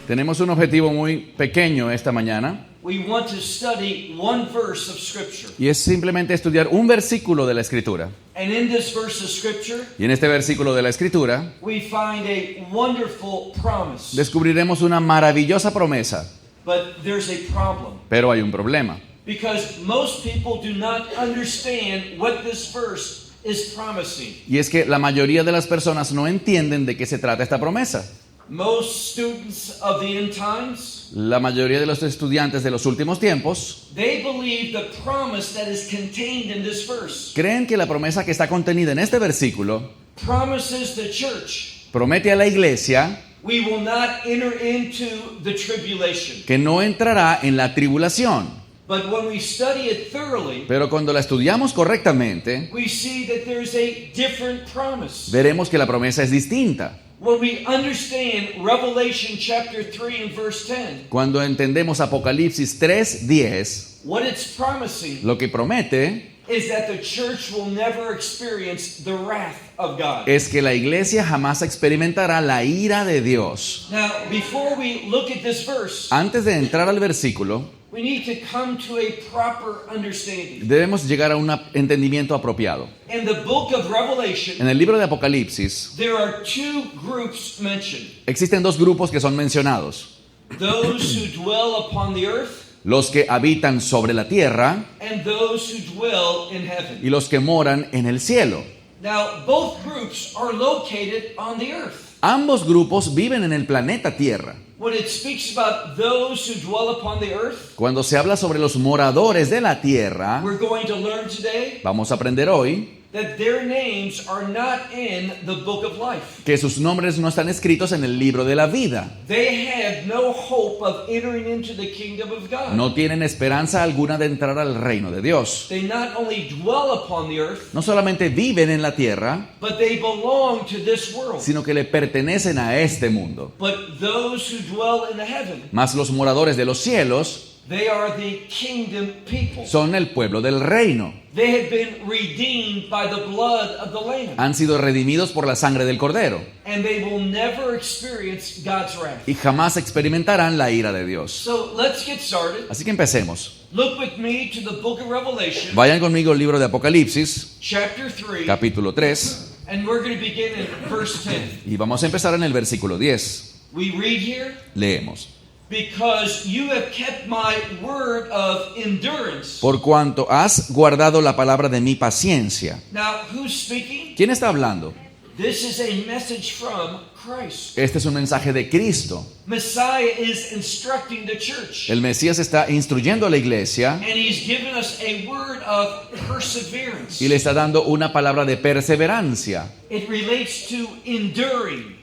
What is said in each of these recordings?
Tenemos un objetivo muy pequeño esta mañana. We want to study one verse of Scripture. Y es simplemente estudiar un versículo de la Escritura. And in this verse of Scripture, Y en este versículo de la Escritura we find a wonderful promise. descubriremos una maravillosa promesa. But there's a problem. Pero hay un problema. Because most people do not understand what this verse is promising. Y es que la mayoría de las personas no entienden de qué se trata esta promesa. Most students of the end times, La mayoría de los estudiantes de los últimos tiempos they believe the promise that is contained in this verse creen que la promesa que está contenida en este versículo promises the church promete a la iglesia we will not enter into the tribulation. que no entrará en la tribulación. But when we study it thoroughly, Pero cuando la estudiamos correctamente, we see that there's a different promise. veremos que la promesa es distinta. When we understand Revelation chapter 3 and verse 10, Cuando entendemos Apocalipsis 3:10, what it's promising lo que promete is that the church will never experience the wrath of God. es que la iglesia jamás experimentará la ira de Dios. Now, before we look at this verse, Antes de entrar al versículo, we need to come to a proper understanding. debemos llegar a un entendimiento apropiado. In the book of Revelation, En el libro de Apocalipsis there are two groups mentioned. existen dos grupos que son mencionados. Those who dwell upon the earth Los que habitan sobre la tierra and those who dwell in heaven. y los que moran en el cielo. Now, both groups are located on the earth. Ambos grupos viven en el planeta Tierra. When it speaks about those who dwell upon the earth, Cuando se habla sobre los moradores de la tierra, we're going to learn today vamos a aprender hoy that their names are not in the book of life. que sus nombres no están escritos en el libro de la vida. They have no hope of entering into the kingdom of God. No tienen esperanza alguna de entrar al reino de Dios. They not only dwell upon the earth, No solamente viven en la tierra, but they belong to this world. sino que le pertenecen a este mundo. But those who dwell in the heaven, Mas los moradores de los cielos they are the kingdom people. son el pueblo del reino. They have been redeemed by the blood of the Lamb. Han sido redimidos por la sangre del Cordero And they will never experience God's wrath. y jamás experimentarán la ira de Dios. So let's get started. Así que empecemos. Look with me to the book of Revelation, Vayan conmigo al libro de Apocalipsis, chapter 3, capítulo 3, and we're going to begin in verse 10. y vamos a empezar en el versículo 10. We read here, Leemos. because you have kept my word of endurance. Por cuanto has guardado la palabra de mi paciencia. Now, who's speaking? ¿Quién está hablando? This is a message from Christ. Este es un mensaje de Cristo. Messiah is instructing the church. El Mesías está instruyendo a la iglesia And he's given us a word of perseverance. y le está dando una palabra de perseverancia. It relates to enduring.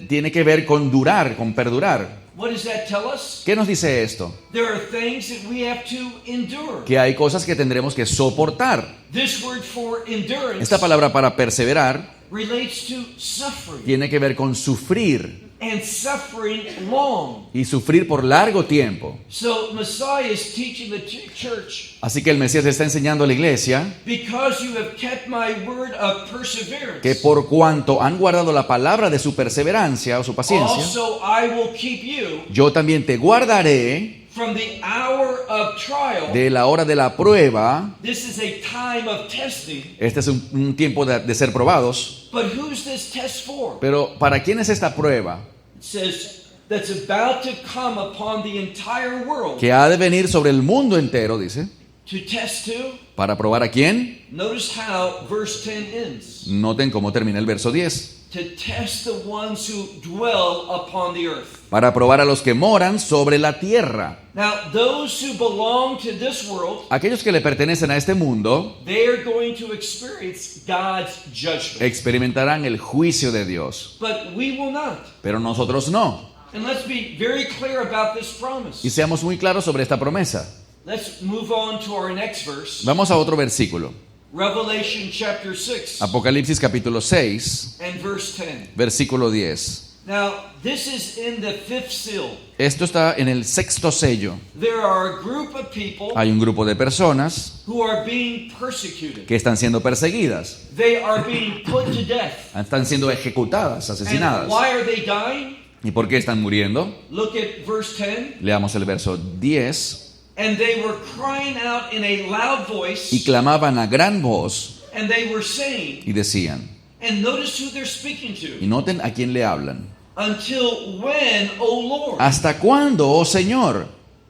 Tiene que ver con durar, con perdurar. What does that tell us? ¿Qué nos dice esto? There are things that we have to endure. Que hay cosas que tendremos que soportar. This word for endurance Esta palabra para perseverar relates to suffering, tiene que ver con sufrir and suffering long. y sufrir por largo tiempo. So Messiah is teaching the church, Así que el Mesías está enseñando a la iglesia because you have kept my word of perseverance, que por cuanto han guardado la palabra de su perseverancia o su paciencia, also I will keep you yo también te guardaré from the hour of trial. de la hora de la prueba. This is a time of testing. Este es un tiempo de ser probados. But who's this test for? Pero ¿para quién es esta prueba? It says that's about to come upon the entire world. Que ha de venir sobre el mundo entero, dice. To test who? ¿Para probar a quién? Notice how verse 10 ends. Noten cómo termina el verso 10. To test the ones who dwell upon the earth. Para probar a los que moran sobre la tierra. Now, those who belong to this world, Aquellos que le pertenecen a este mundo they are going to experience God's judgment. experimentarán el juicio de Dios. But we will not. Pero nosotros no. And let's be very clear about this promise. Y seamos muy claros sobre esta promesa. Let's move on to our next verse. Vamos a otro versículo. Revelation chapter 6 Apocalipsis capítulo 6, and verse 10. versículo 10. Now, this is in the fifth seal. Esto está en el sexto sello. There are a group of people Hay un grupo de personas who are being persecuted. que están siendo perseguidas, They are being put to death. están siendo ejecutadas, And asesinadas. why are they dying? ¿Y por qué están muriendo? Look at verse 10. Leamos el verso 10. And they were crying out in a loud Y voice, clamaban a gran voz and they were saying, y decían, and notice who they're speaking y to. noten a quién le hablan. Until when, O Lord? ¿Hasta cuándo, oh Señor,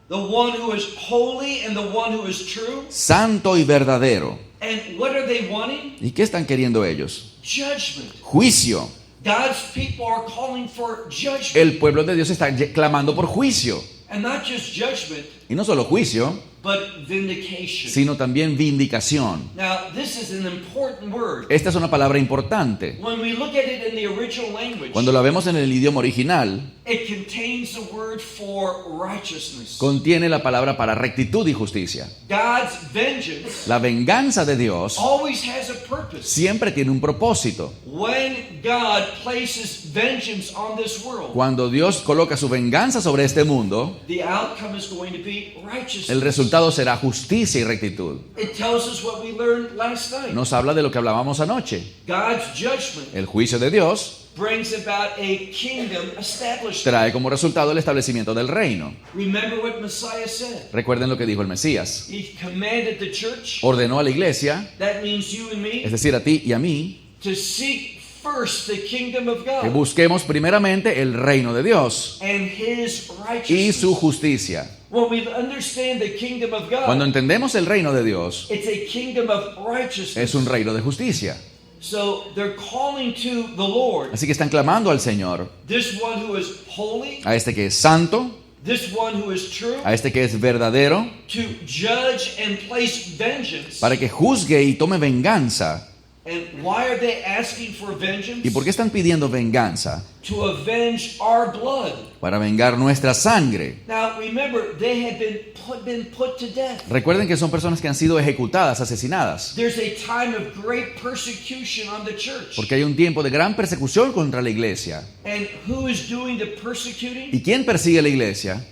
The one who is holy and the one who is true. santo y verdadero? And what are they wanting? ¿Y qué están queriendo ellos? Judgment. Juicio. God's people are calling for judgment. El pueblo de Dios está clamando por juicio. And not just judgment, Y no solo juicio, but vindication. sino también vindicación. Now, this is an important word. Esta es una palabra importante. When we look at it in the original language, Cuando la vemos en el idioma original, it contains the word for righteousness. contiene la palabra para rectitud y justicia. God's vengeance La venganza de Dios always has a purpose. siempre tiene un propósito. When God places vengeance on this world, Cuando Dios coloca su venganza sobre este mundo, the outcome is going to be righteousness. el resultado será justicia y rectitud. It tells us what we learned last night. Nos habla de lo que hablábamos anoche. God's judgment El juicio de Dios brings about a kingdom established. trae como resultado el establecimiento del reino. Remember what Messiah said. Recuerden lo que dijo el Mesías. He commanded the church, Ordenó a la iglesia, that means you and me, es decir, a ti y a mí, to seek first the kingdom of que God busquemos primeramente el reino de Dios and His y su righteousness. justicia. When we understand the kingdom of God, Cuando entendemos el reino de Dios, it's a kingdom of righteousness. es un reino de justicia. So they're calling to the Lord, Así que están clamando al Señor, this one who is holy, a este que es santo, this one who is true, a este que es verdadero, to judge and place vengeance. para que juzgue y tome venganza. And why are they asking for vengeance? ¿Y por qué están pidiendo venganza? To avenge our blood. Para vengar nuestra sangre. Now remember, they had been put to death. Recuerden que son personas que han sido ejecutadas, asesinadas. There's a time of great persecution on the church. Porque hay un tiempo de gran persecución contra la iglesia. And who is doing the persecuting? ¿Y quién persigue a la iglesia?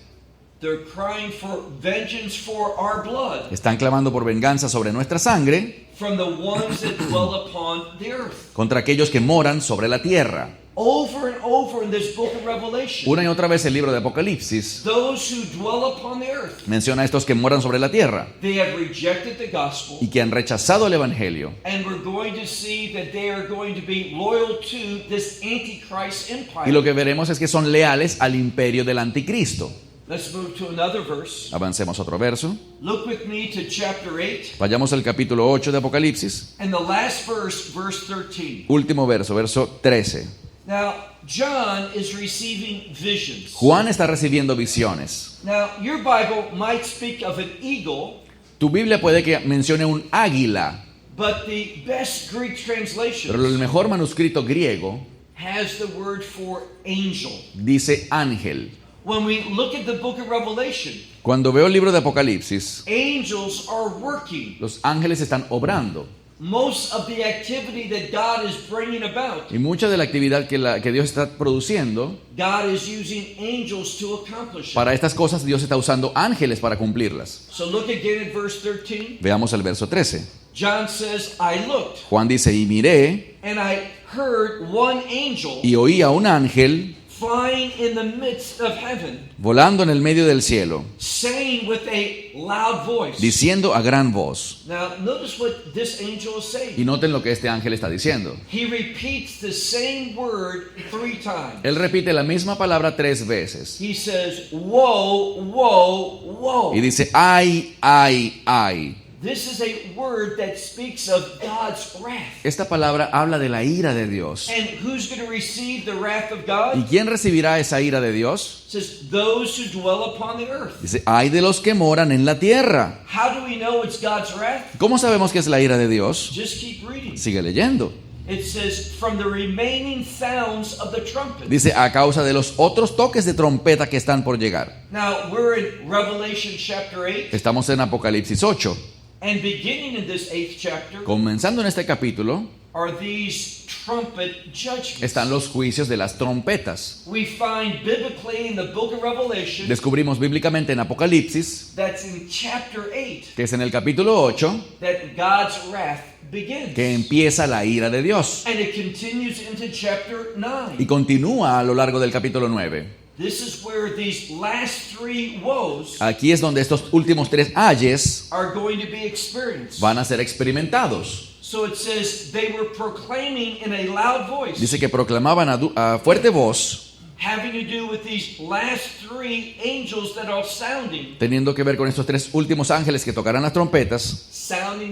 They're crying for vengeance for our blood Están clamando por venganza sobre nuestra sangre from the ones that dwell upon the earth. contra aquellos que moran sobre la tierra. Over and over in this book of Revelation, Una y otra vez el libro de Apocalipsis those who dwell upon the earth, menciona a estos que moran sobre la tierra they have rejected the gospel. y que han rechazado el evangelio. And we're going to see that they are going to be loyal to this Antichrist empire. Y lo que veremos es que son leales al imperio del anticristo. Let's move to another verse. Avancemos a otro verso. Look with me to chapter 8. Vayamos al capítulo 8 de Apocalipsis. And the last verse, verse 13. Último verso, verso 13. Now, John is receiving visions. Juan está recibiendo visiones. Now, your Bible might speak of an eagle, Tu Biblia puede que mencione un águila, but the best Greek pero el translation mejor manuscrito griego has the word for angel. dice ángel. When we look at the book of Revelation, Cuando veo el libro de Apocalipsis, angels are working. los ángeles están obrando. Most of the activity that God is bringing about, Y mucha de la actividad que Dios está produciendo, God is using angels to accomplish it. para estas cosas Dios está usando ángeles para cumplirlas. So look again at verse 13. Veamos el verso 13. John says, I looked, Juan dice, y miré and I heard one angel y oí a un ángel flying in the midst of heaven, volando en el medio del cielo, saying with a loud voice. diciendo a gran voz. Now, notice what this angel is saying. Y noten lo que este ángel está diciendo. He repeats the same word 3 times. Él repite la misma palabra 3 veces. He says, woe, woe, woe. Y dice, ay, ay, ay. This is a word that speaks of God's wrath. Esta palabra habla de la ira de Dios. And who's going to receive the wrath of ¿Y God? quién recibirá esa ira de Dios? It says, those who dwell upon the earth. Dice, ay de los que moran en la tierra. How do we know it's God's wrath? ¿Cómo sabemos que es la ira de Dios? Just keep reading. Sigue leyendo. It says, from the remaining sounds of the trumpet. Dice, a causa de los otros toques de trompeta que están por llegar. Now, we're in Revelation chapter 8. Estamos en Apocalipsis 8. And beginning in this 8th chapter Comenzando en este capítulo, are these trumpet judgments. están los juicios de las trompetas. We find biblically in the book of Revelation, Descubrimos bíblicamente en Apocalipsis, that's in chapter 8, que es en el capítulo 8, that God's wrath begins. que empieza la ira de Dios And it continues into chapter 9. y continúa a lo largo del capítulo 9. This is where these last three woes Aquí es donde estos últimos 3 ayes are going to be experienced. van a ser experimentados. So it says they were proclaiming in a loud voice, Dice que proclamaban a fuerte voz, having to do with these last three angels that are sounding teniendo que ver con estos 3 últimos ángeles que tocarán las trompetas,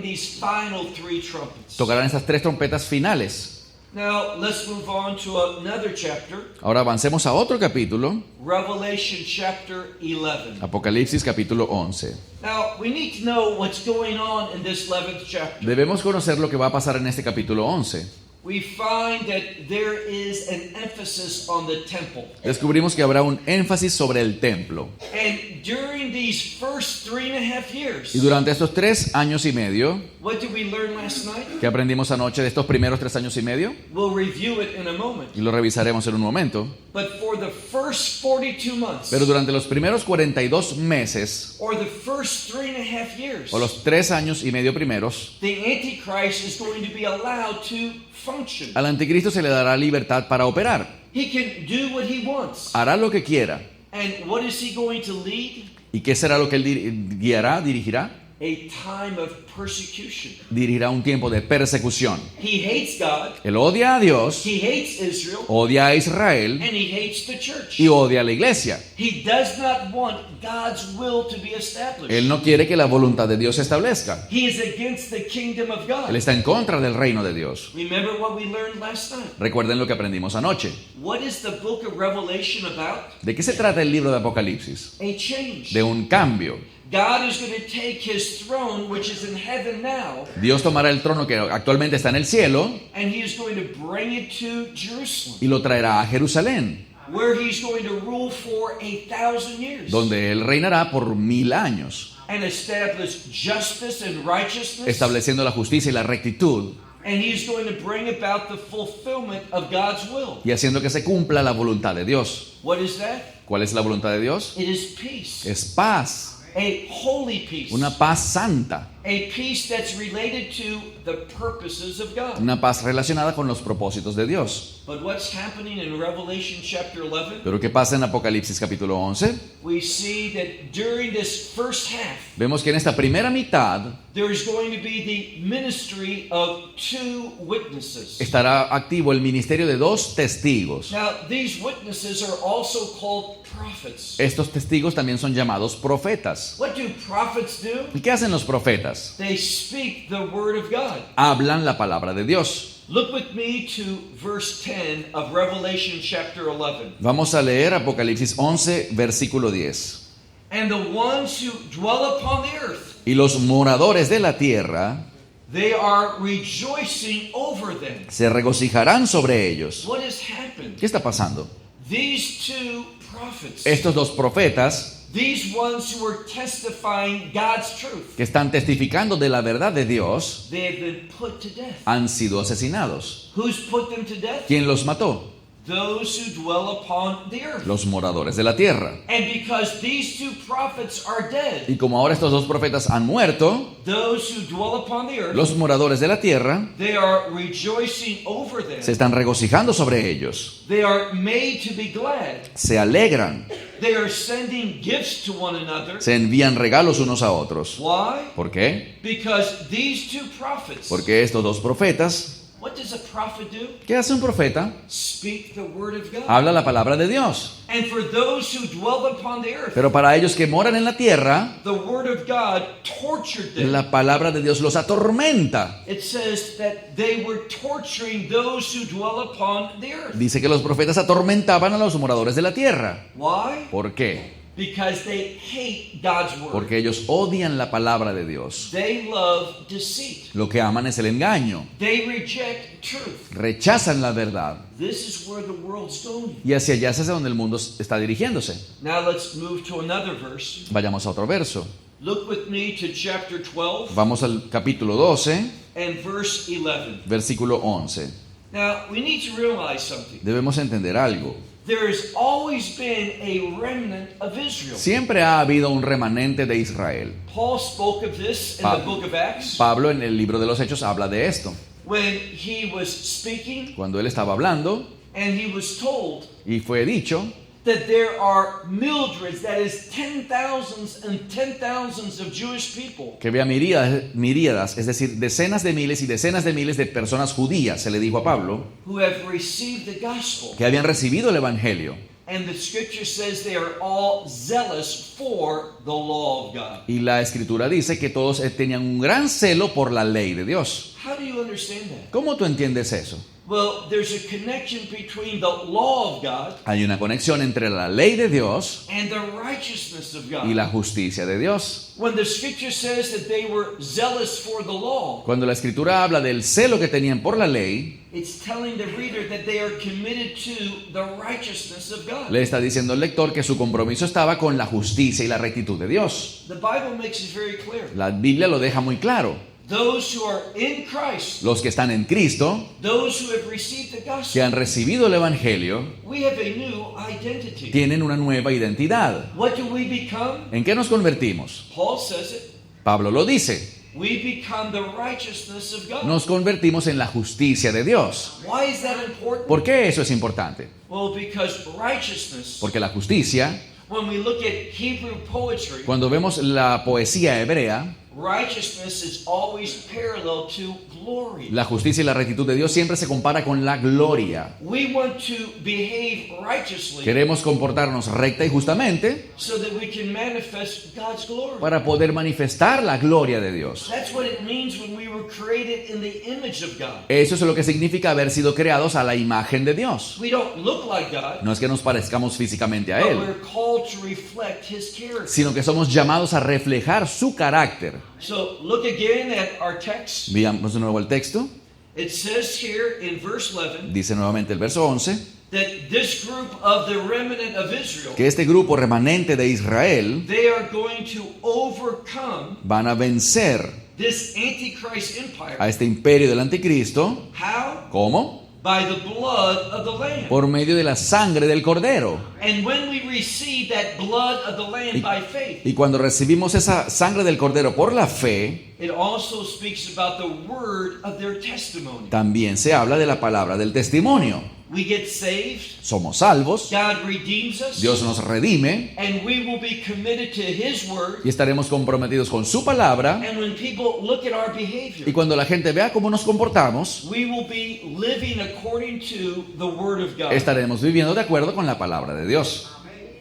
these final three trumpets. tocarán estas 3 trompetas finales. Now let's move on to another chapter, Ahora avancemos a otro capítulo, Revelation chapter 11. Apocalipsis capítulo 11. Now we need to know what's going on in this 11th chapter. Debemos conocer lo que va a pasar en este capítulo 11. We find that there is an emphasis on the temple. Descubrimos que habrá un énfasis sobre el templo. And during these first 3.5 years, Y durante estos 3 años y medio, what did we learn last night? que aprendimos anoche de estos primeros 3 años y medio, We'll review it in a moment. y lo revisaremos en un momento, But for the first 42 months, pero durante los primeros 42 meses, or the first 3.5 years, o los 3 años y medio primeros, the Antichrist is going to be allowed to function. al anticristo se le dará libertad para operar. He can do what he wants. Hará lo que quiera. And what is he going to lead? ¿Y qué será lo que él guiará, dirigirá? A time of persecution. Dirigirá un tiempo de persecución. He hates God, Él odia a Dios, he hates Israel, odia a Israel and he hates the church. y odia a la iglesia. He does not want God's will to be established. Él no quiere que la voluntad de Dios se establezca. He is against the kingdom of God. Él está en contra del reino de Dios. Remember what we learned last night. Recuerden lo que aprendimos anoche. What is the book of Revelation about? ¿De qué se trata el libro de Apocalipsis? A change. De un cambio. God is going to take his throne, which is in heaven now, Dios tomará el trono que actualmente está en el cielo and he is going to bring it to Jerusalem, y lo traerá a Jerusalén, where he's going to rule for 1,000 years donde Él reinará por 1000 años, and establish justice and righteousness. estableciendo la justicia y la rectitud And he's going to bring about the fulfillment of God's will. y haciendo que se cumpla la voluntad de Dios. What is that? ¿Cuál es la voluntad de Dios? It is peace. Es paz, A holy peace. una paz santa, A peace that's related to the purposes of God. una paz relacionada con los propósitos de Dios. But what's happening in Revelation chapter 11? Pero ¿qué pasa en Apocalipsis capítulo 11? We see that during this first half, Vemos que en esta primera mitad there is going to be the ministry of two witnesses. estará activo el ministerio de 2 testigos. Now, these witnesses are also called prophets. Estos testigos también son llamados profetas. What do prophets do? ¿Y qué hacen los profetas? They speak the word of God. Hablan la palabra de Dios. Look with me to verse 10 of Revelation chapter 11. Vamos a leer Apocalipsis 11, versículo 10. And the ones who dwell upon the earth, Y los moradores de la tierra they are rejoicing over them. se regocijarán sobre ellos. What has happened? ¿Qué está pasando? These two prophets, Estos 2 profetas these ones who are testifying God's truth, que están testificando de la verdad de Dios they have been put to death. han sido asesinados. Who's put them to death? ¿Quién los mató? Those who dwell upon the earth. Los moradores de la tierra. And because these two prophets are dead, Y como ahora estos 2 profetas han muerto, those who dwell upon the earth, los moradores de la tierra they are rejoicing over them. se están regocijando sobre ellos. They are made to be glad. Se alegran, They are sending gifts to one another. se envían regalos unos a otros. Why? ¿Por qué? Because these two prophets, Porque estos 2 profetas, what does a prophet do? ¿qué hace un profeta? Speak the word of God. Habla la palabra de Dios. And for those who dwell upon the earth, Pero para ellos que moran en la tierra, the word of God tortured them. la palabra de Dios los atormenta. It says that they were torturing those who dwell upon the earth. Dice que los profetas atormentaban a los moradores de la tierra. Why? ¿Por qué? Because they hate God's word. Porque ellos odian la palabra de Dios. They love deceit. Lo que aman es el engaño. They reject truth. Rechazan la verdad. This is where the world's going. Y hacia allá es hacia donde el mundo está dirigiéndose. Now let's move to another verse. Vayamos a otro verso. Look with me to chapter 12 Vamos al capítulo 12, and verse 11. versículo 11. Now, we need to realize something. Debemos entender algo. There has always been a remnant of Israel. Siempre ha habido un remanente de Israel. Paul spoke of this in the book of Acts. Pablo en el libro de los Hechos habla de esto. When he was speaking Cuando él estaba hablando and he was told y fue dicho that there are mildreds, that is 10,000s and 10,000s of Jewish people que había miríadas, es decir, decenas de miles y decenas de miles de personas judías, se le dijo a Pablo, who have received the gospel. que habían recibido el evangelio. And the scripture says they are all zealous for the law of God. Y la escritura dice que todos tenían un gran celo por la ley de Dios. How do you understand that? ¿Cómo tú entiendes eso? Well, there's a connection between the law of God Hay una conexión entre la ley de Dios and the righteousness of God. y la justicia de Dios. When the scripture says that they were zealous for the law, Cuando la escritura habla del celo que tenían por la ley, it's telling the reader that they are committed to the righteousness of God. le está diciendo al lector que su compromiso estaba con la justicia y la rectitud de Dios. The Bible makes it very clear. La Biblia lo deja muy claro. Those who are in Christ, Los que están en Cristo, those who have received the que gospel, han recibido el evangelio, we have a new identity. tienen una nueva identidad. What do we become? ¿En qué nos convertimos? Paul says it. Pablo lo dice. We become the righteousness of God. Nos convertimos en la justicia de Dios. Why is that important? ¿Por qué eso es importante? Well, because righteousness, Porque la justicia, when we look at Hebrew poetry, cuando vemos la poesía hebrea, righteousness is always parallel to glory. la justicia y la rectitud de Dios siempre se compara con la gloria. We want to behave righteously Queremos comportarnos recta y justamente so that we can manifest God's glory. para poder manifestar la gloria de Dios. That's what it means when we were created in the image of God. Eso es lo que significa haber sido creados a la imagen de Dios. We don't look like God, No es que nos parezcamos físicamente a but Él, we're called to reflect His character. sino que somos llamados a reflejar su carácter. So look again at our text. Veamos de nuevo el texto. It says here in verse 11 Dice nuevamente el verso 11, that this group of the remnant of Israel, que este grupo remanente de Israel they are going to overcome van a vencer this Antichrist empire. a este imperio del anticristo. How? ¿Cómo? By the blood of the Lamb. Por medio de la sangre del cordero. And when we receive that blood of the Lamb by faith, Y cuando recibimos esa sangre del cordero por la fe, it also speaks about the word of their testimony. también se habla de la palabra del testimonio. We get saved, Somos salvos, God redeems us, Dios nos redime and we will be committed to His word. y estaremos comprometidos con su palabra. And when people look at our behavior, Y cuando la gente vea cómo nos comportamos, we will be living according to the word of God. estaremos viviendo de acuerdo con la palabra de Dios.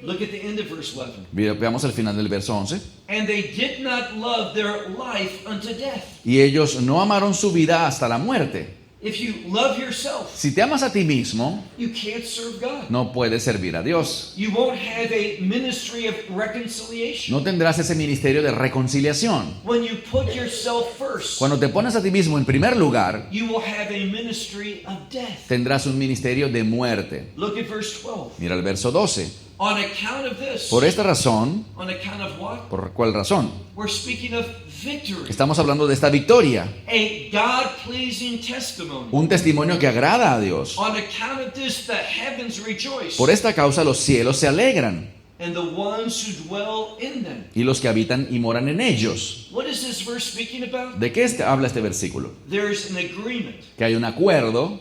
Look at the end of verse 11. Veamos el final del verso 11. And they did not love their life unto death. Y ellos no amaron su vida hasta la muerte. If you love yourself, Si te amas a ti mismo, you can't serve God. no puedes servir a Dios. You won't have a ministry of reconciliation. No tendrás ese ministerio de reconciliación. When you put yourself first, Cuando te pones a ti mismo en primer lugar, you will have a ministry of death. tendrás un ministerio de muerte. Look at verse 12. Mira el verso 12. On account of this, Por esta razón, on account of what? ¿por cuál razón? We're speaking of victory. Estamos hablando de esta victoria, A God-pleasing testimony. un testimonio que agrada a Dios. On account of this, the heavens rejoice, Por esta causa los cielos se alegran and the ones who dwell in them. y los que habitan y moran en ellos. What is this verse speaking about? ¿De qué habla este versículo? There's an agreement Que hay un acuerdo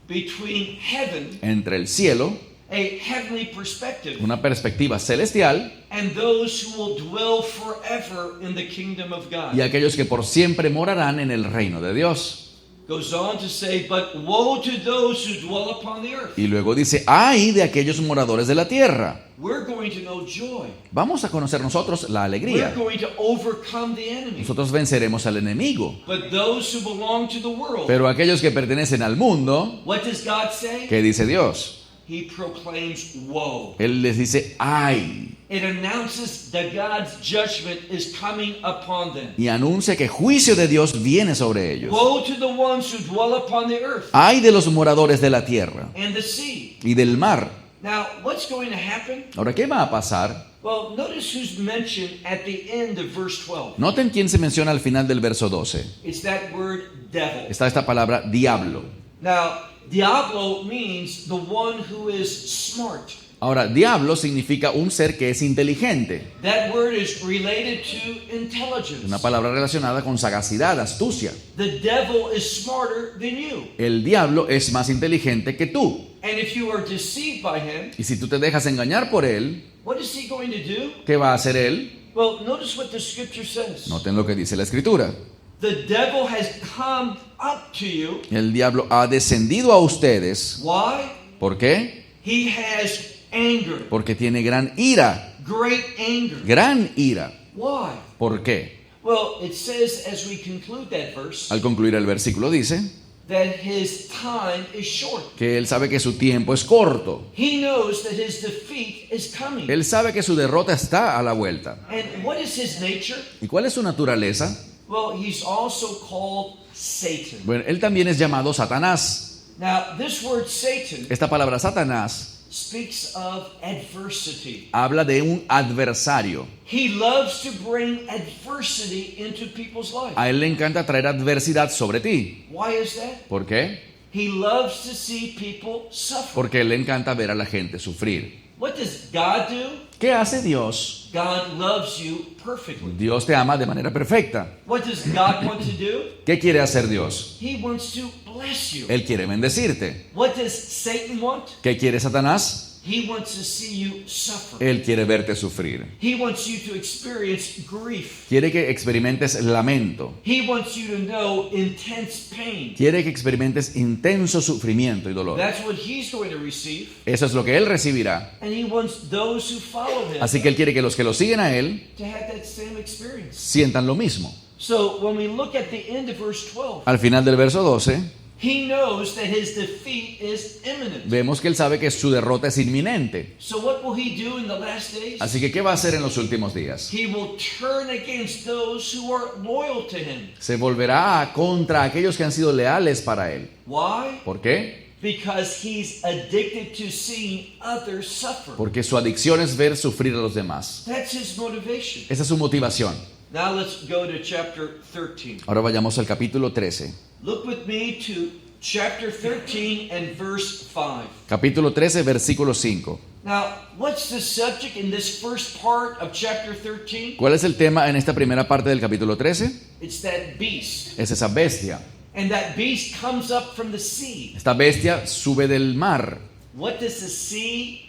between heaven, entre el cielo, a heavenly perspective, una perspectiva celestial, and those who will dwell forever in the kingdom of God. y aquellos que por siempre morarán en el reino de Dios. Goes on to say, but woe to those who dwell upon the earth. Y luego dice, ay de aquellos moradores de la tierra. We're going to know joy. Vamos a conocer nosotros la We're alegría. going to overcome the enemy. Nosotros venceremos al enemigo. But those who belong to the world, Pero aquellos que pertenecen al mundo, what does God say? ¿qué dice Dios? He proclaims woe. Él les dice, ay, It announces that God's judgment is coming upon them. y anuncia que juicio de Dios viene sobre ellos. Woe to the ones who dwell upon the earth Ay de los moradores de la tierra and the sea. y del mar. Now, what's going to happen? Ahora, ¿qué va a pasar? Well, notice who's mentioned at the end of verse 12. Noten quién se menciona al final del verso 12. It's that word devil. Está esta palabra diablo. Now, diablo means the one who is smart. Ahora, diablo significa un ser que es inteligente. That word is related to intelligence. Una palabra relacionada con sagacidad, astucia. The devil is smarter than you. El diablo es más inteligente que tú. And if you are deceived by him, Y si tú te dejas engañar por él, what is he going to do? ¿qué va a hacer él? Well, notice what the scripture says. Noten lo que dice la escritura. The devil has come up to you. El diablo ha descendido a ustedes. Why? ¿Por qué? He has anger. Porque tiene gran ira. Great anger. Gran ira. Why? ¿Por qué? Well, it says as we conclude that verse Al concluir el versículo dice that his time is short. que él sabe que su tiempo es corto. He knows that his defeat is coming. Él sabe que su derrota está a la vuelta. And what is his nature? ¿Y cuál es su naturaleza? Well, he's also called Satan. Bueno, él también es llamado Satanás. Now, this word Satan Esta palabra Satanás speaks of adversity. habla de un adversario. He loves to bring adversity into people's lives. A él le encanta traer adversidad sobre ti. Why is that? ¿Por qué? He loves to see people suffer. Porque a él le encanta ver a la gente sufrir. What does God do? ¿Qué hace Dios? God loves you perfectly. Dios te ama de manera perfecta. What does God want to do? ¿Qué quiere hacer Dios? He wants to bless you. Él quiere bendecirte. What does Satan want? ¿Qué quiere Satanás? He wants to see you suffer. Él quiere verte sufrir. He wants you to experience grief. Quiere que experimentes lamento. He wants you to know intense pain. Quiere que experimentes intenso sufrimiento y dolor. That's what he's going to receive. Eso es lo que él recibirá. And he wants those who follow him Así que él quiere que los que lo siguen a él to have that same experience. sientan lo mismo. So when we look at the end of verse 12, Al final del verso 12, he knows that his defeat is imminent. vemos que él sabe que su derrota es inminente. So what will he do in the last days? Así que, ¿qué va a hacer en los últimos días? He will turn against those who are loyal to him. Se volverá contra aquellos que han sido leales para él. Why? ¿Por qué? Because he's addicted to seeing others suffer. Porque su adicción es ver sufrir a los demás. That's his motivation. Esa es su motivación. Now let's go to chapter 13. Ahora vayamos al capítulo 13. Look with me to chapter 13 and verse 5. Capítulo 13, versículo 5. Now, what's the subject in this first part of chapter 13? ¿Cuál es el tema en esta primera parte del capítulo 13? It's that beast. Es esa bestia. And that beast comes up from the sea. Esta bestia sube del mar. What does the sea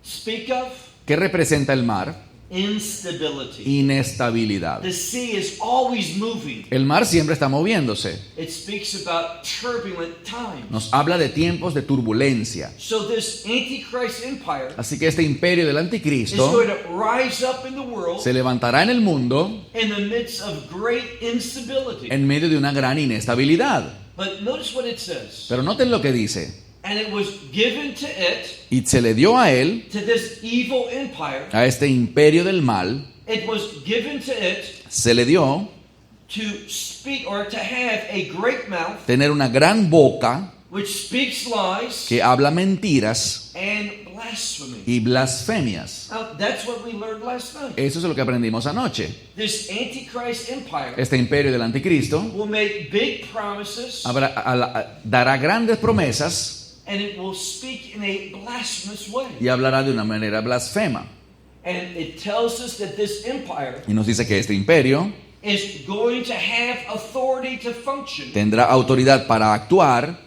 speak of? ¿Qué representa el mar? Instability. Inestabilidad. The sea is always moving. El mar siempre está moviéndose. It speaks about turbulent times. Nos habla de tiempos de turbulencia. So this Antichrist empire Así que este imperio del is anticristo going to rise up in the world se levantará en el mundo in the midst of great instability. en medio de una gran inestabilidad. But notice what it says. Pero noten lo que dice. And it was given to it, Y se le dio a él, to this evil empire, a este imperio del mal, it was given to it se le dio to speak or to have a great mouth tener una gran boca which speaks lies que habla mentiras and blasphemy. y blasfemias. Now, that's what we learned last night. Eso es lo que aprendimos anoche. This Antichrist empire Este imperio del anticristo will make big promises dará grandes promesas and it will speak in a blasphemous way. y hablará de una manera blasfema. And it tells us that this empire Y nos dice que este imperio is going to have authority to function tendrá autoridad para actuar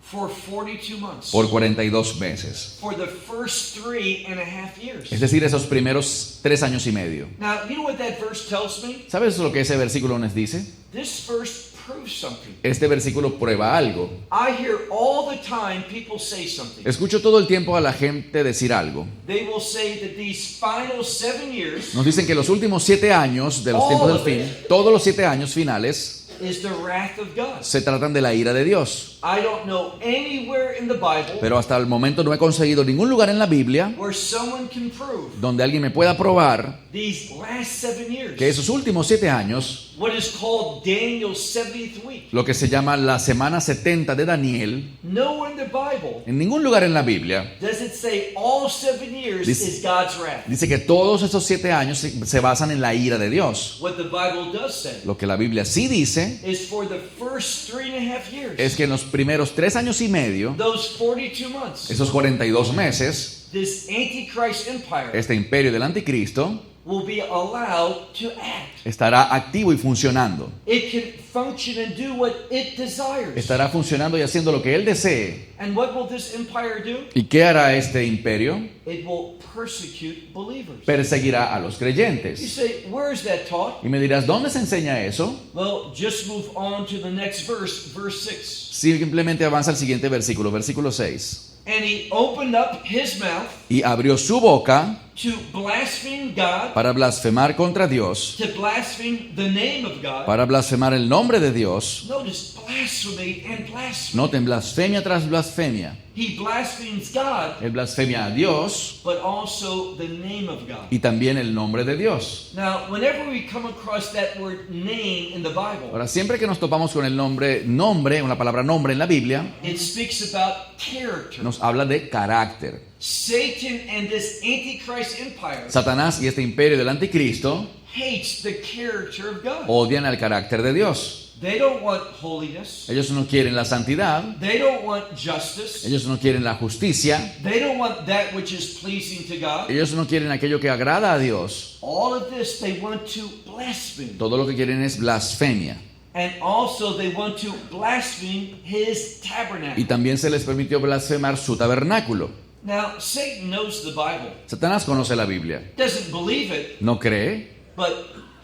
for 42 months. por 42 meses. For the first 3.5 years. Es decir, esos primeros 3 años y medio. Now, you know what that verse tells me? ¿Sabes lo que ese versículo nos dice? This verse proves something. Este versículo prueba algo. I hear all the time people say something. Escucho todo el tiempo a la gente decir algo. They will say that these final 7 years Nos dicen que los últimos 7 años de los tiempos del fin, todos los 7 años finales, is the wrath of God. se tratan de la ira de Dios. I don't know anywhere in the Bible Pero hasta el momento no he conseguido ningún lugar en la Biblia where someone can prove donde alguien me pueda probar these last 7 years, que esos últimos 7 años, what is called Daniel's 70th week. lo que se llama la semana 70 de Daniel, Nowhere in the Bible en ningún lugar en la Biblia does it say all 7 years Dice- is God's wrath. dice que todos esos 7 años se basan en la ira de Dios. What the Bible does say Lo que la Biblia sí dice dice is for the first 3.5 years, es que en los primeros 3 años y medio, those 42 months, esos 42 meses, this Antichrist empire este imperio del anticristo will be allowed to act. estará activo y funcionando. It can function and do what it desires. Estará funcionando y haciendo lo que él desee. And what will this empire do? ¿Y qué hará este imperio? It will persecute believers. Perseguirá a los You creyentes. say, where is that taught? Y me dirás, ¿dónde se enseña eso? Well, just move on to the next verse, verse 6. Simplemente avanza al siguiente versículo, versículo 6. And he opened up his mouth Y abrió su boca to blaspheme God, para blasfemar contra Dios, to blaspheme the name of God. para blasfemar el nombre de Dios. Notice blasphemy and blasphemy. Noten, blasfemia tras blasfemia. He blasphemes God, Él blasfemia a Dios but also the name of God. y también el nombre de Dios. Now, whenever we come across that word name in the Bible, Ahora, siempre que nos topamos con el nombre, la palabra nombre en la Biblia, it speaks about character. nos habla de carácter. Satan and this Antichrist empire Satanás y este imperio del anticristo hates the character of God. odian el carácter de Dios. They don't want holiness. Ellos no quieren la santidad, They don't want justice. ellos no quieren la justicia, They don't want that which is pleasing to God. ellos no quieren aquello que agrada a Dios. All of this they want to blaspheme. Todo lo que quieren es blasfemia. And also they want to blaspheme his Y tabernacle. también se les permitió blasfemar su tabernáculo. Now, Satan knows the Bible. Satanás conoce la Biblia. Doesn't believe it, No cree, but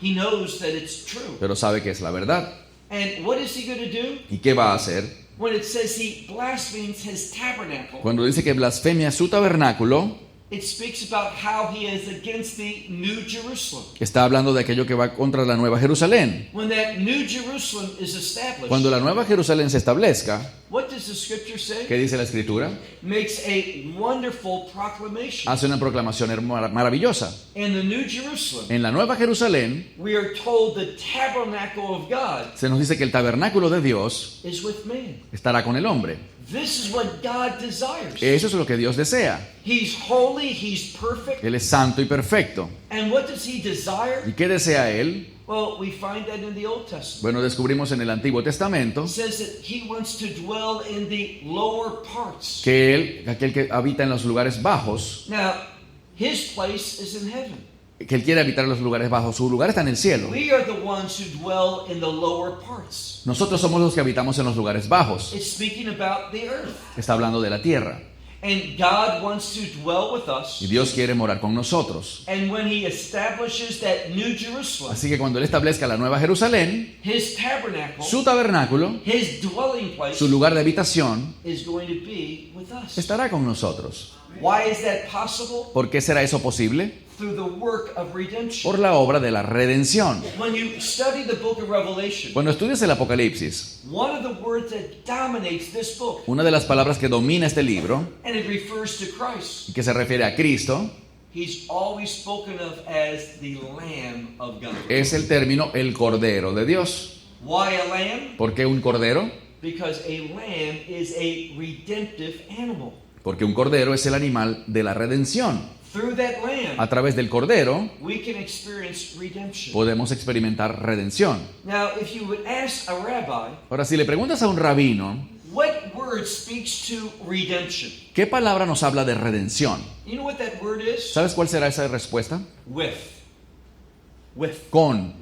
he knows that it's true. pero sabe que es la verdad. And what is he going to do? ¿Y qué va a hacer? When it says he blasphemes his tabernacle, Cuando dice que blasfemia su tabernáculo, it speaks about how he is against the New Jerusalem. está hablando de aquello que va contra la Nueva Jerusalén. When that New Jerusalem is established, Cuando la Nueva Jerusalén se establezca, what does the scripture say? ¿qué dice la Escritura? Makes a wonderful proclamation. Hace una proclamación maravillosa. In the New Jerusalem, En la Nueva Jerusalén we are told the tabernacle of God se nos dice que el tabernáculo de Dios is with man. estará con el hombre. This is what God desires. Eso es lo que Dios desea. He's holy, he's perfect. Él es santo y perfecto. And what does he desire? ¿Y qué desea Él? Well, we find that in the Old Testament. Bueno, descubrimos en el Antiguo Testamento It says that he wants to dwell in the lower parts. que Él, aquel que habita en los lugares bajos, Now, his place is in heaven. que Él quiere habitar en los lugares bajos, su lugar está en el cielo. We are the ones who dwell in the lower parts. Nosotros somos los que habitamos en los lugares bajos. It's speaking about the earth. Está hablando de la tierra. And God wants to dwell with us. Y Dios quiere morar con nosotros. And when he establishes that New Jerusalem, Así que cuando Él establezca la Nueva Jerusalén, his tabernacle, su tabernáculo, his dwelling place, su lugar de habitación, is going to be with us. estará con nosotros. Why is that possible? ¿Por qué será eso posible? Through the work of redemption. Por la obra de la redención. When you study the book of Revelation, Cuando estudias el Apocalipsis, one of the words that dominates this book, una de las palabras que domina este libro, and it refers to Christ, y que se refiere a Cristo, he's always spoken of as the Lamb of God. es el término el Cordero de Dios. Why a lamb? ¿Por qué un cordero? Because a lamb is a redemptive animal. Porque un cordero es el animal de la redención. Through that lamb, A través del cordero we can experience redemption. podemos experimentar redención. Now, if you would ask a rabbi, Ahora, si le preguntas a un rabino, what word speaks to redemption? ¿qué palabra nos habla de redención? You know what that word is? ¿Sabes cuál será esa respuesta? With. With. Con.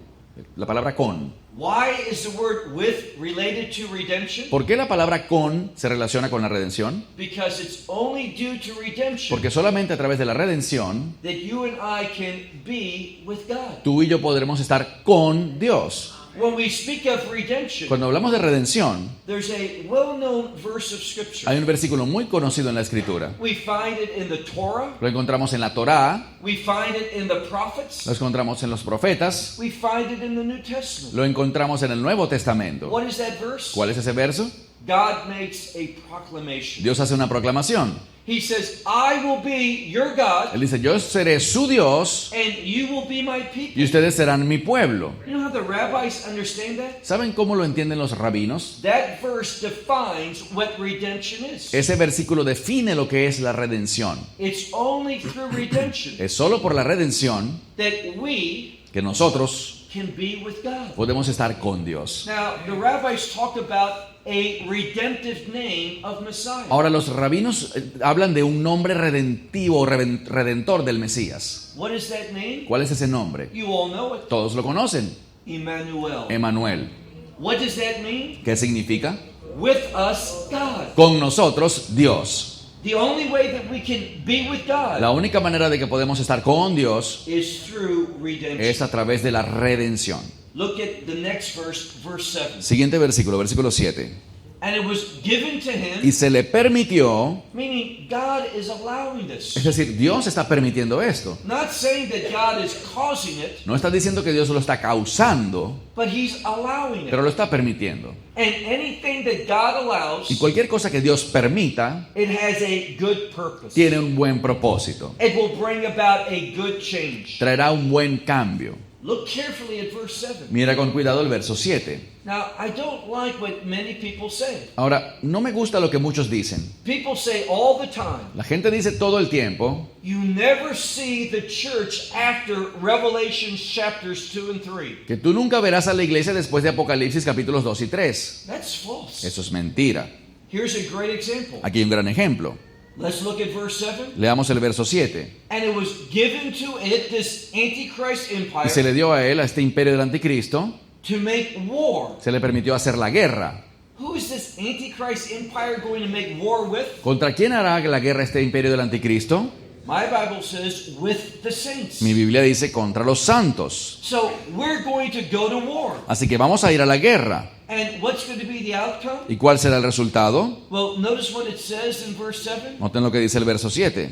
La palabra con. Why is the word with related to redemption? ¿Por qué la palabra con se relaciona con la redención? Because it's only due to redemption Porque solamente a través de la redención that you and I can be with God. tú y yo podremos estar con Dios. When we speak of redemption, Cuando hablamos de redención, there's a well-known verse of scripture. hay un versículo muy conocido en la Escritura. We find it in the Torah. Lo encontramos en la Torá, We find it in the prophets. lo encontramos en los profetas, We find it in the New Testament. lo encontramos en el Nuevo Testamento. What is that verse? ¿Cuál es ese verso? God makes a proclamation. Dios hace una proclamación. He says, I will be your God, Él dice, yo seré su Dios and you will be my people. y ustedes serán mi pueblo. You know how the rabbis understand that? ¿Saben cómo lo entienden los rabinos? That verse defines what redemption is. Ese versículo define lo que es la redención. It's only through redemption Es solo por la redención that we que nosotros can be with God. Podemos estar con Dios. Now, the rabbis talk about a redemptive name of Messiah. Ahora los rabinos hablan de un nombre redentivo o redentor del Mesías. What is that name? ¿Cuál es ese nombre? You all know it. Todos lo conocen. Emmanuel. Emmanuel. What does that mean? ¿Qué significa? With us, God. Con nosotros, Dios. The only way that we can be with God La única manera de que podemos estar con Dios is through redemption. es a través de la redención. Look at the next verse, verse 7. Siguiente versículo, versículo 7. And it was given to Y him, se le permitió, meaning God is allowing es this. decir, Dios está permitiendo esto. Not saying that God is causing it, No está diciendo que Dios lo está causando, but he's allowing pero it. lo está permitiendo. And anything that God allows, Y cualquier cosa que Dios permita it has a good purpose. tiene un buen propósito. It will bring about a good change. Traerá un buen cambio. Look carefully at verse 7. Mira con cuidado el verso 7. Now, I don't like what many people say. Ahora, no me gusta lo que muchos dicen. People say all the time, La gente dice todo el tiempo, you never see the church after Revelation chapters 2 and 3. que tú nunca verás a la iglesia después de Apocalipsis capítulos 2 y 3. That's false. Eso es mentira. Here's a great example. Aquí hay un gran ejemplo. Let's look at verse 7. Leamos el verso 7. And it was given to it, this Antichrist Y se empire, le dio a él, a este imperio del anticristo, to make war. se le permitió hacer la guerra. Who is this Antichrist empire going to make war with? ¿Contra quién hará la guerra este imperio del anticristo? My Bible says with the saints. Mi Biblia dice contra los santos. So we're going to go to war. Así que vamos a ir a la guerra. And what's going to be the outcome? ¿Y cuál será el resultado? Well, notice what it says in verse 7. Noten lo que dice el verso 7.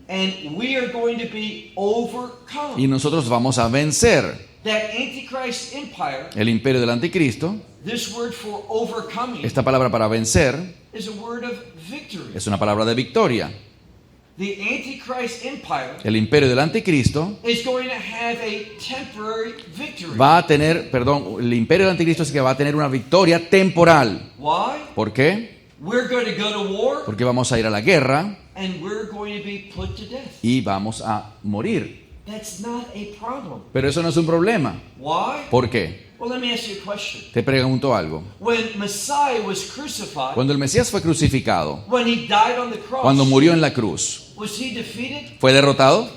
And we are going to be overcome. Y nosotros vamos a vencer. That Antichrist empire, El imperio del anticristo, this word for overcoming, esta palabra para vencer, is a word of victory. es una palabra de victoria. The Antichrist empire El imperio del anticristo is going to have a temporary victory. va a tener, el imperio del anticristo es que va a tener una victoria temporal. Why? ¿Por qué? We're going to go to war Porque vamos a ir a la guerra and we're going to be put to death. y vamos a morir. That's not a problem. Pero eso no es un problema. Why? ¿Por qué? Well, let me ask you a question. Te pregunto algo. When Messiah was crucified, Cuando el Mesías fue crucificado, when he died on the cross, cuando murió en la cruz, was he defeated? ¿fue derrotado?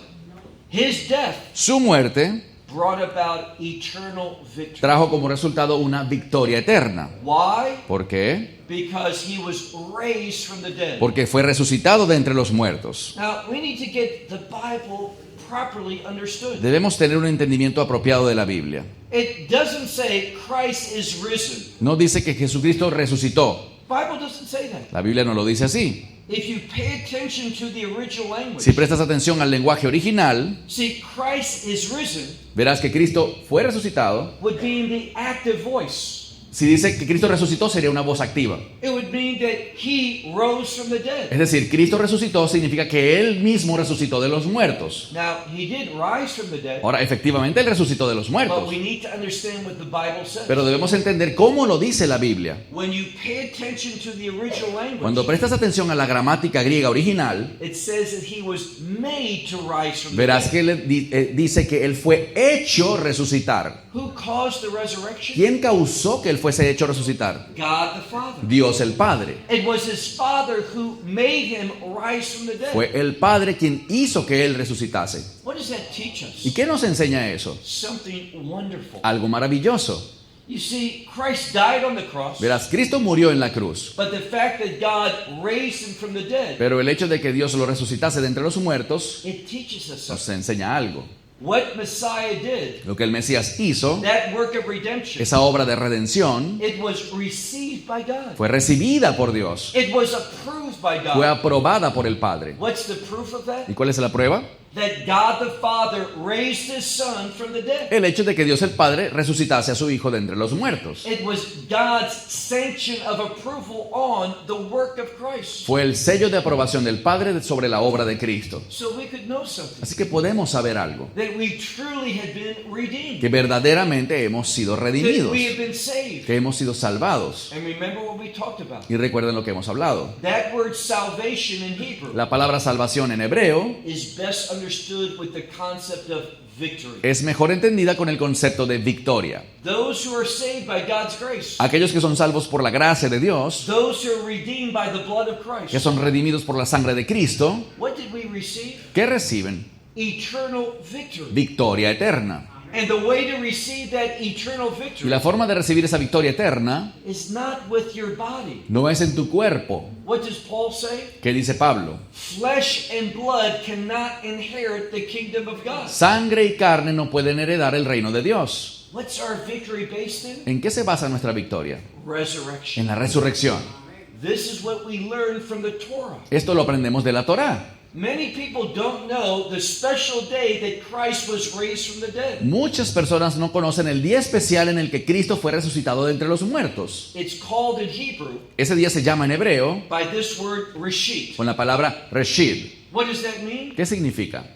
His death Su muerte brought about eternal victory. trajo como resultado una victoria eterna. Why? ¿Por qué? Because he was raised from the dead. Porque fue resucitado de entre los muertos. Now, we need to get the Bible properly understood. Debemos tener un entendimiento apropiado de la Biblia. It doesn't say Christ is risen. No dice que Jesucristo resucitó. The Bible doesn't say that. La Biblia no lo dice así. If you pay attention to the original language, Si prestas atención al lenguaje original, see, Christ is risen verás que Cristo fue resucitado. would be in the active voice. Si dice que Cristo resucitó, sería una voz activa. It would mean that he rose from the dead. Es decir, Cristo resucitó significa que Él mismo resucitó de los muertos. Now, he did rise from the dead, Ahora, efectivamente, Él resucitó de los but muertos. we need to understand what the Bible says. Pero debemos entender cómo lo dice la Biblia. When you pay attention to the original Cuando language, prestas atención a la gramática griega original, it says that he was made to rise from the verás dead. que dice que Él fue hecho resucitar. Who caused the resurrection? ¿Quién causó que Él fuese hecho resucitar? God the Father. Dios el Padre. It was his Father who made him rise from the dead. Fue el Padre quien hizo que Él resucitase. What does that teach us? ¿Y qué nos enseña eso? Something wonderful. Algo maravilloso. You see, Christ died on the cross, Verás, Cristo murió en la cruz. but the fact that God raised him from the dead, Pero el hecho de que Dios lo resucitase de entre los muertos it teaches us nos something. enseña algo. What Messiah did, Lo que el Mesías hizo, that work of redemption, esa obra de redención, it was received by God. fue recibida por Dios. It was approved by Fue God. aprobada por el Padre. What's the proof of that? ¿Y cuál es la prueba? That God the Father raised his Son from the dead. El hecho de que Dios el Padre resucitase a su Hijo de entre los muertos. It was God's sanction of approval on the work of Christ. Fue el sello de aprobación del Padre sobre la obra de Cristo. So we could know something. Así que podemos saber algo. That we truly had been redeemed. Que verdaderamente hemos sido That redimidos. we have been saved. Que hemos sido salvados. And remember what we talked about. Y recuerden lo que hemos hablado. That word salvation in Hebrew La palabra salvación en hebreo is best understood with the concept of victory. es mejor entendida con el concepto de victoria. Those who are saved by God's grace. Aquellos que son salvos por la gracia de Dios, Those who are redeemed by the blood of que Christ. son redimidos por la sangre de Cristo, What did we receive? ¿qué reciben? Eternal victory. Victoria eterna. And the way to receive that eternal Y victory la forma de recibir esa victoria eterna is not with your body. no es en tu cuerpo. What does Paul say? ¿Qué dice Pablo? Flesh and blood cannot inherit the kingdom of God. Sangre y carne no pueden heredar el reino de Dios. What's our victory based in? ¿En qué se basa nuestra victoria? Resurrection. En la resurrección. This is what we learn from the Torah. Esto lo aprendemos de la Torá. Many people don't know the special day that Christ was raised from the dead. Muchas personas no conocen el día especial en el que Cristo fue resucitado de entre los muertos. It's called in Hebrew Ese día se llama en hebreo by this word reshit. con la palabra reshid. What does that mean? ¿Qué significa?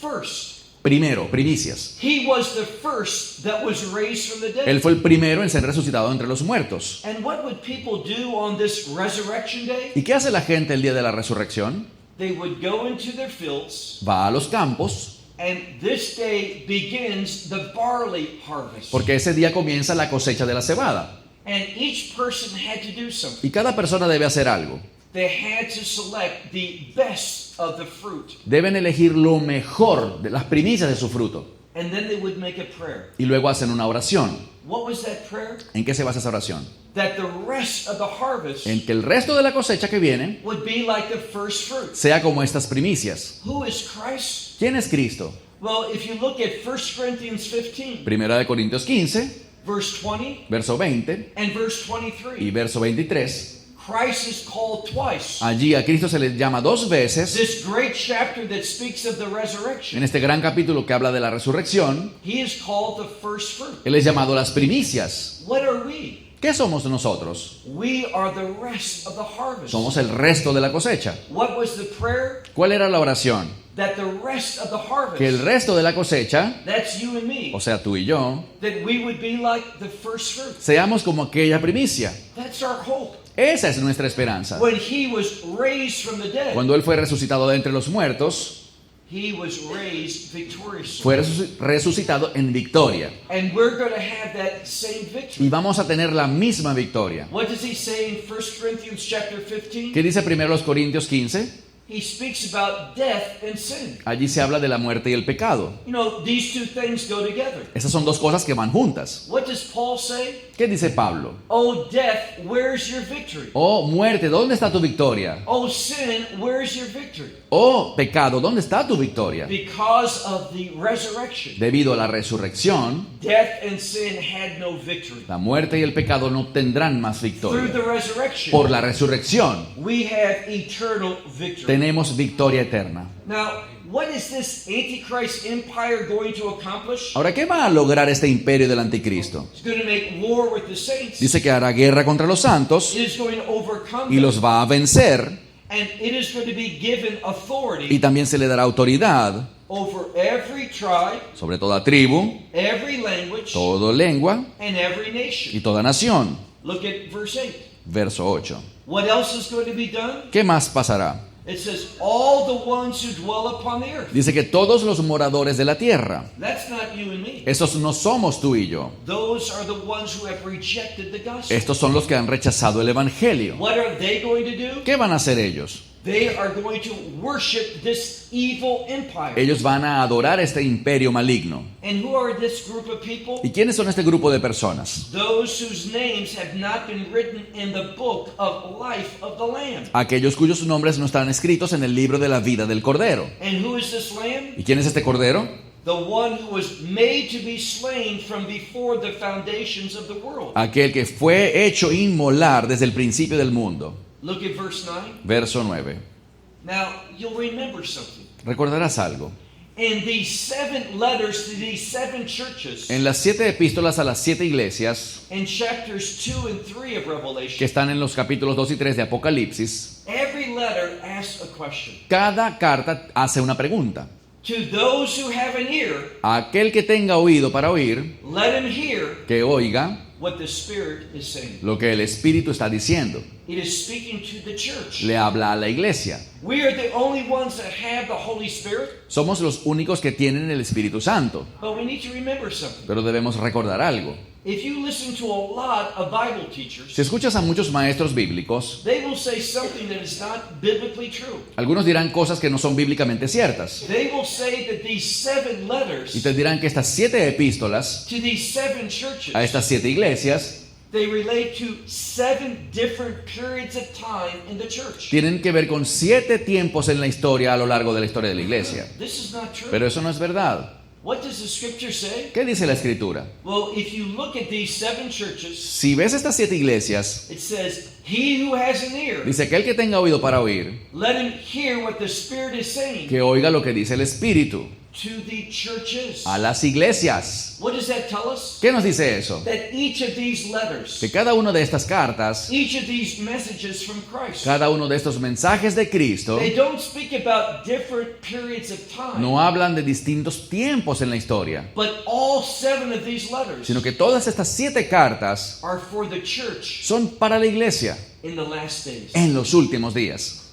First. Primero, primicias. He was the first that was raised from the dead. Él fue el primero en ser resucitado de entre los muertos. And what would people do on this resurrection day? ¿Y qué hace la gente el día de la resurrección? They would go into their fields, Va a los campos, and this day begins the barley harvest. porque ese día comienza la cosecha de la cebada. And each person had to do something. Y cada persona debe hacer algo. They had to select the best of the fruit. Deben elegir lo mejor de las primicias de su fruto. And then they would make a prayer. Y luego hacen una oración. What was that prayer? ¿En qué se basa esa oración? That the rest of the harvest En que el resto de la cosecha que viene would be like the first fruit. sea como estas primicias. Who is Christ? ¿Quién es Cristo? Well, if you look at 1 Corinthians 15, Primera de Corintios 15, verse 20 verso 20 and verse y 23, verso 23. Christ is called twice. Allí a Cristo se le llama dos veces. This great chapter that speaks of the resurrection, En este gran capítulo que habla de la resurrección, he is called the first fruit. Él es llamado las primicias. What are we? ¿Qué somos nosotros? We are the rest of the harvest. Somos el resto de la cosecha. What was the prayer? ¿Cuál era la oración? That the rest of the harvest, Que el resto de la cosecha, that's you and me, o sea, tú y yo, that we would be like the first fruit. seamos como aquella primicia. That's our hope. Esa es nuestra esperanza. When he was raised from the dead, Cuando Él fue resucitado de entre los muertos, he was raised victoriously. fue resucitado en victoria. And we're going to have that same victory. Y vamos a tener la misma victoria. What does he say in 1 Corinthians chapter 15? ¿Qué dice primero los Corintios 15? He speaks about death and sin. Allí se habla de la muerte y el pecado. You know, these two things go together. Esas son dos cosas que van juntas. What does Paul say? ¿Qué dice Pablo? Oh, death, where's your victory? Oh, muerte, ¿dónde está tu victoria? Oh, sin, where's your victory? Oh, pecado, ¿dónde está tu victoria? Because of the resurrection, Debido a la resurrección, death and sin had no victory. la muerte y el pecado no tendrán más Through victoria. the resurrection, Por la resurrección we have eternal victory. tenemos victoria eterna. Now, what is this Antichrist empire going to accomplish? Ahora, ¿qué va a lograr este imperio del anticristo? It's going to make war with the saints. Dice que hará guerra contra los santos It is going to overcome y them. los va a vencer, And it is going to be given y authority también se le dará autoridad over every tribe, sobre toda tribu, every language, toda lengua and every y nation. toda nación. Look at verse 8. Verso 8. What else is going to be done? ¿Qué más pasará? It says, all the ones who dwell upon the earth. Dice que todos los moradores de la tierra, That's not you and me. esos no somos tú y yo. Those are the ones who have rejected the gospel. Estos son los que han rechazado el evangelio. What are they going to do? ¿Qué van a hacer ellos? They are going to worship this evil empire. Ellos van a adorar este imperio maligno. And who are this group of people? ¿Y quiénes son este grupo de personas? Those whose names have not been written in the book of life of the Lamb. Aquellos cuyos nombres no están escritos en el libro de la vida del Cordero. And who is this Lamb? ¿Y quién es este Cordero? The one who was made to be slain from before the foundations of the world. Aquel que fue hecho inmolar desde el principio del mundo. Look at verse 9. Verso 9. Now, you'll remember something. Recordarás algo. In these 7 letters to these 7 churches, En las 7 epístolas a las 7 iglesias, in chapters 2 and 3 of que Revelation, están en los capítulos 2 y 3 de Apocalipsis, every letter asks a question. cada carta hace una pregunta. To those who have an ear, A aquel que tenga oído para oír, let him hear que oiga what the Spirit is saying. lo que el Espíritu está diciendo. It is speaking to the church. Le habla a la iglesia. We are the only ones that have the Holy Spirit, Somos los únicos que tienen el Espíritu Santo, but we need to remember something. pero debemos recordar algo. If you listen to a lot of Bible Si teachers, escuchas a muchos maestros bíblicos, they will say something that is not biblically true. algunos dirán cosas que no son bíblicamente ciertas. They will say that these 7 Y letters te dirán que estas 7 epístolas to these 7 churches, a estas 7 iglesias they relate to 7 different periods of time in the church. tienen que ver con 7 tiempos en la historia, a lo largo de la historia de la iglesia. This is not true. Pero eso no es verdad. What does the scripture say? ¿Qué dice la Escritura? Well, if you look at these 7 churches, Si ves estas 7 iglesias, it says, "He who has an ear, dice que el que tenga oído para oír, let him hear what the Spirit is saying que oiga lo que dice el Espíritu to the churches." a las iglesias. What does that tell us? ¿Qué nos dice eso? That each of these letters, Que cada una de estas cartas, each of these messages from Christ, cada uno de estos mensajes de Cristo, they don't speak about different periods of time, no hablan de distintos tiempos en la historia, but all 7 of these letters sino que todas estas 7 cartas are for the church son para la iglesia in the last days. en los últimos días.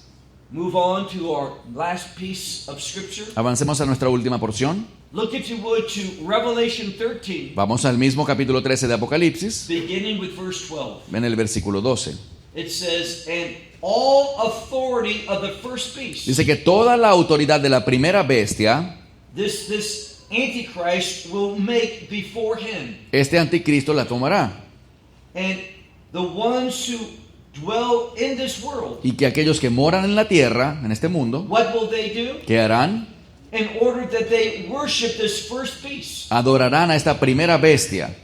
Move on to our last piece of scripture. Avancemos a nuestra última porción. Look, if you would, to Revelation 13, Vamos al mismo capítulo 13 de Apocalipsis, beginning with verse 12. en el versículo 12. It says, "And all authority of the first beast," Dice que toda la autoridad de la primera bestia, this Antichrist will make before him, este anticristo la tomará. and the ones who dwell in this world, Y que aquellos que moran en la tierra, en este mundo, what will they do? ¿qué harán? In order that they worship this first beast Adorarán a esta primera bestia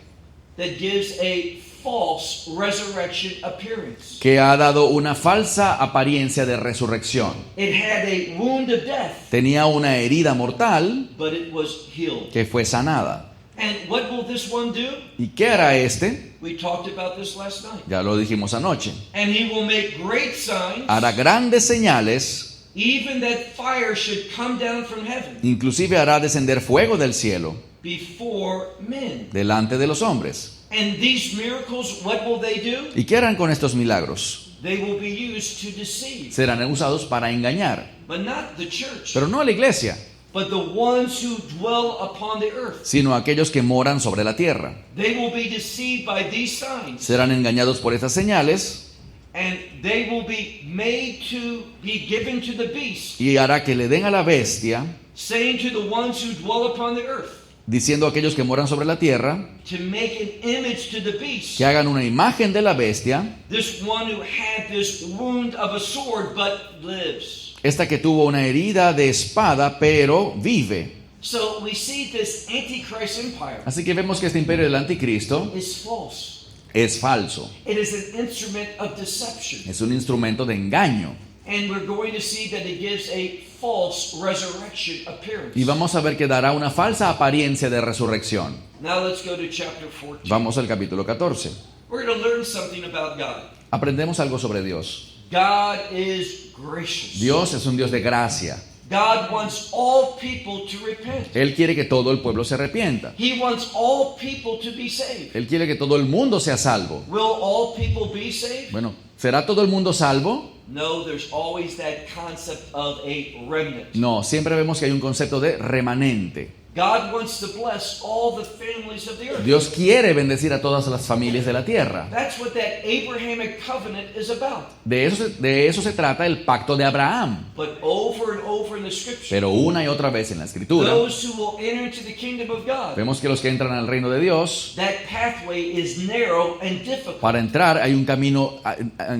that gives a false resurrection appearance. que ha dado una falsa apariencia de resurrección. It had a wound of death, Tenía una herida mortal but it was healed. que fue sanada. And what will this one do? ¿Y qué hará este? We talked about this last night. Ya lo dijimos anoche. And he will make great signs, Hará grandes señales, even that fire should come down from heaven inclusive hará descender fuego del cielo before men. delante de los hombres. And these miracles, what will they do? ¿Y qué harán con estos milagros? They will be used to deceive, Serán usados para engañar, but not the church, pero no a la iglesia, but the ones who dwell upon the earth. sino a aquellos que moran sobre la tierra. They will be deceived by these signs, Serán engañados por estas señales and they will be made to be given to the beast, y hará que le den a la bestia, saying to the ones who dwell upon the earth, diciendo a aquellos que moran sobre la tierra, to make an image to the beast, que hagan una imagen de la bestia, this one who had this wound of a sword but lives. esta que tuvo una herida de espada, pero vive. So we see this Antichrist empire Así que vemos que este imperio del anticristo is false. es falso, It is an instrument of deception. es un instrumento de engaño. And we're going to see that it gives a false resurrection appearance. Y vamos a ver que dará una falsa apariencia de resurrección. Now let's go to chapter 14. Vamos al capítulo 14. We're going to learn something about God. Aprendemos algo sobre Dios. God is gracious. Dios es un Dios de gracia. God wants all people to repent. Él quiere que todo el pueblo se arrepienta. He wants all people to be saved. Él quiere que todo el mundo sea salvo. Will all people be saved? Bueno, ¿será todo el mundo salvo? No, there's always that concept of a remnant. No, siempre vemos que hay un concepto de remanente. God wants to bless all the families of the earth. Dios quiere bendecir a todas las familias de la tierra. That's what that Abrahamic covenant is about. De eso se trata el pacto de Abraham. But over and over in the scripture, Pero una y otra vez en la escritura those who will enter into the kingdom of God, vemos que los que entran al reino de Dios, that pathway is narrow and difficult. para entrar hay un camino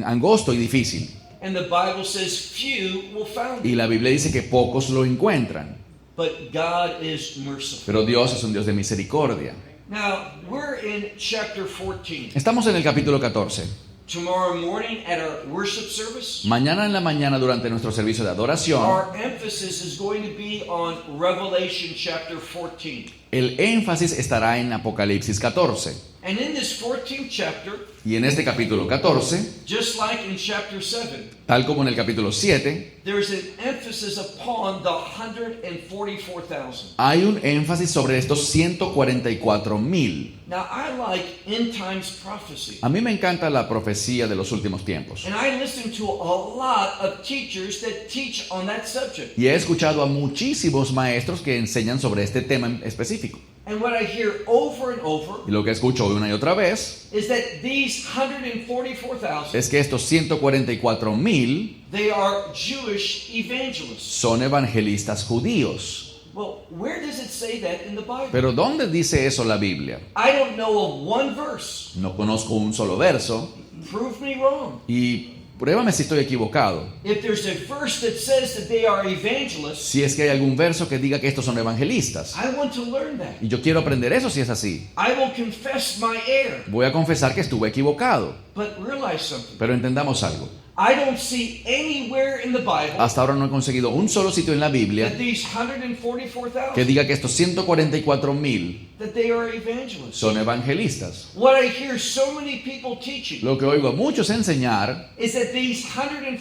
angosto y difícil. And the Bible says few will find Y it. la Biblia dice que pocos lo encuentran. But God is merciful. Pero Dios es un Dios de misericordia. Now, we're in chapter 14. Estamos en el capítulo 14. Tomorrow morning at our worship service, Mañana en la mañana durante nuestro servicio de adoración, our emphasis is going to be on Revelation chapter 14. El énfasis estará en Apocalipsis 14. And in this 14th chapter, Y en este capítulo 14, just like in chapter 7, tal como en el capítulo 7, there's an emphasis upon the 144,000. hay un énfasis sobre estos 144,000. Now, I like end times prophecy. A mí me encanta la profecía de los últimos tiempos. And I listen to a lot of teachers that teach on that subject. Y he escuchado a muchísimos maestros que enseñan sobre este tema en específico. And what I hear over and over Y lo que escucho una y otra vez is that these 144,000, es que estos 144,000 they are Jewish evangelists. son evangelistas judíos. Well, where does it say that in the Bible? Pero ¿dónde dice eso la Biblia? I don't know of one verse. No conozco un solo verso Prove me wrong. y pruébame si estoy equivocado. If there's a verse that says that they are evangelists, Si es que hay algún verso que diga que estos son evangelistas. I want to learn that. Y yo quiero aprender eso si es así. I will confess my error. Voy a confesar que estuve equivocado. But realize something. Pero entendamos algo. I don't see anywhere in the Bible Hasta ahora no he conseguido un solo sitio en la Biblia that these que 144,000 diga que estos 144,000 that they are evangelists. son evangelistas. What I hear so many people teaching Lo que oigo a muchos enseñar is that these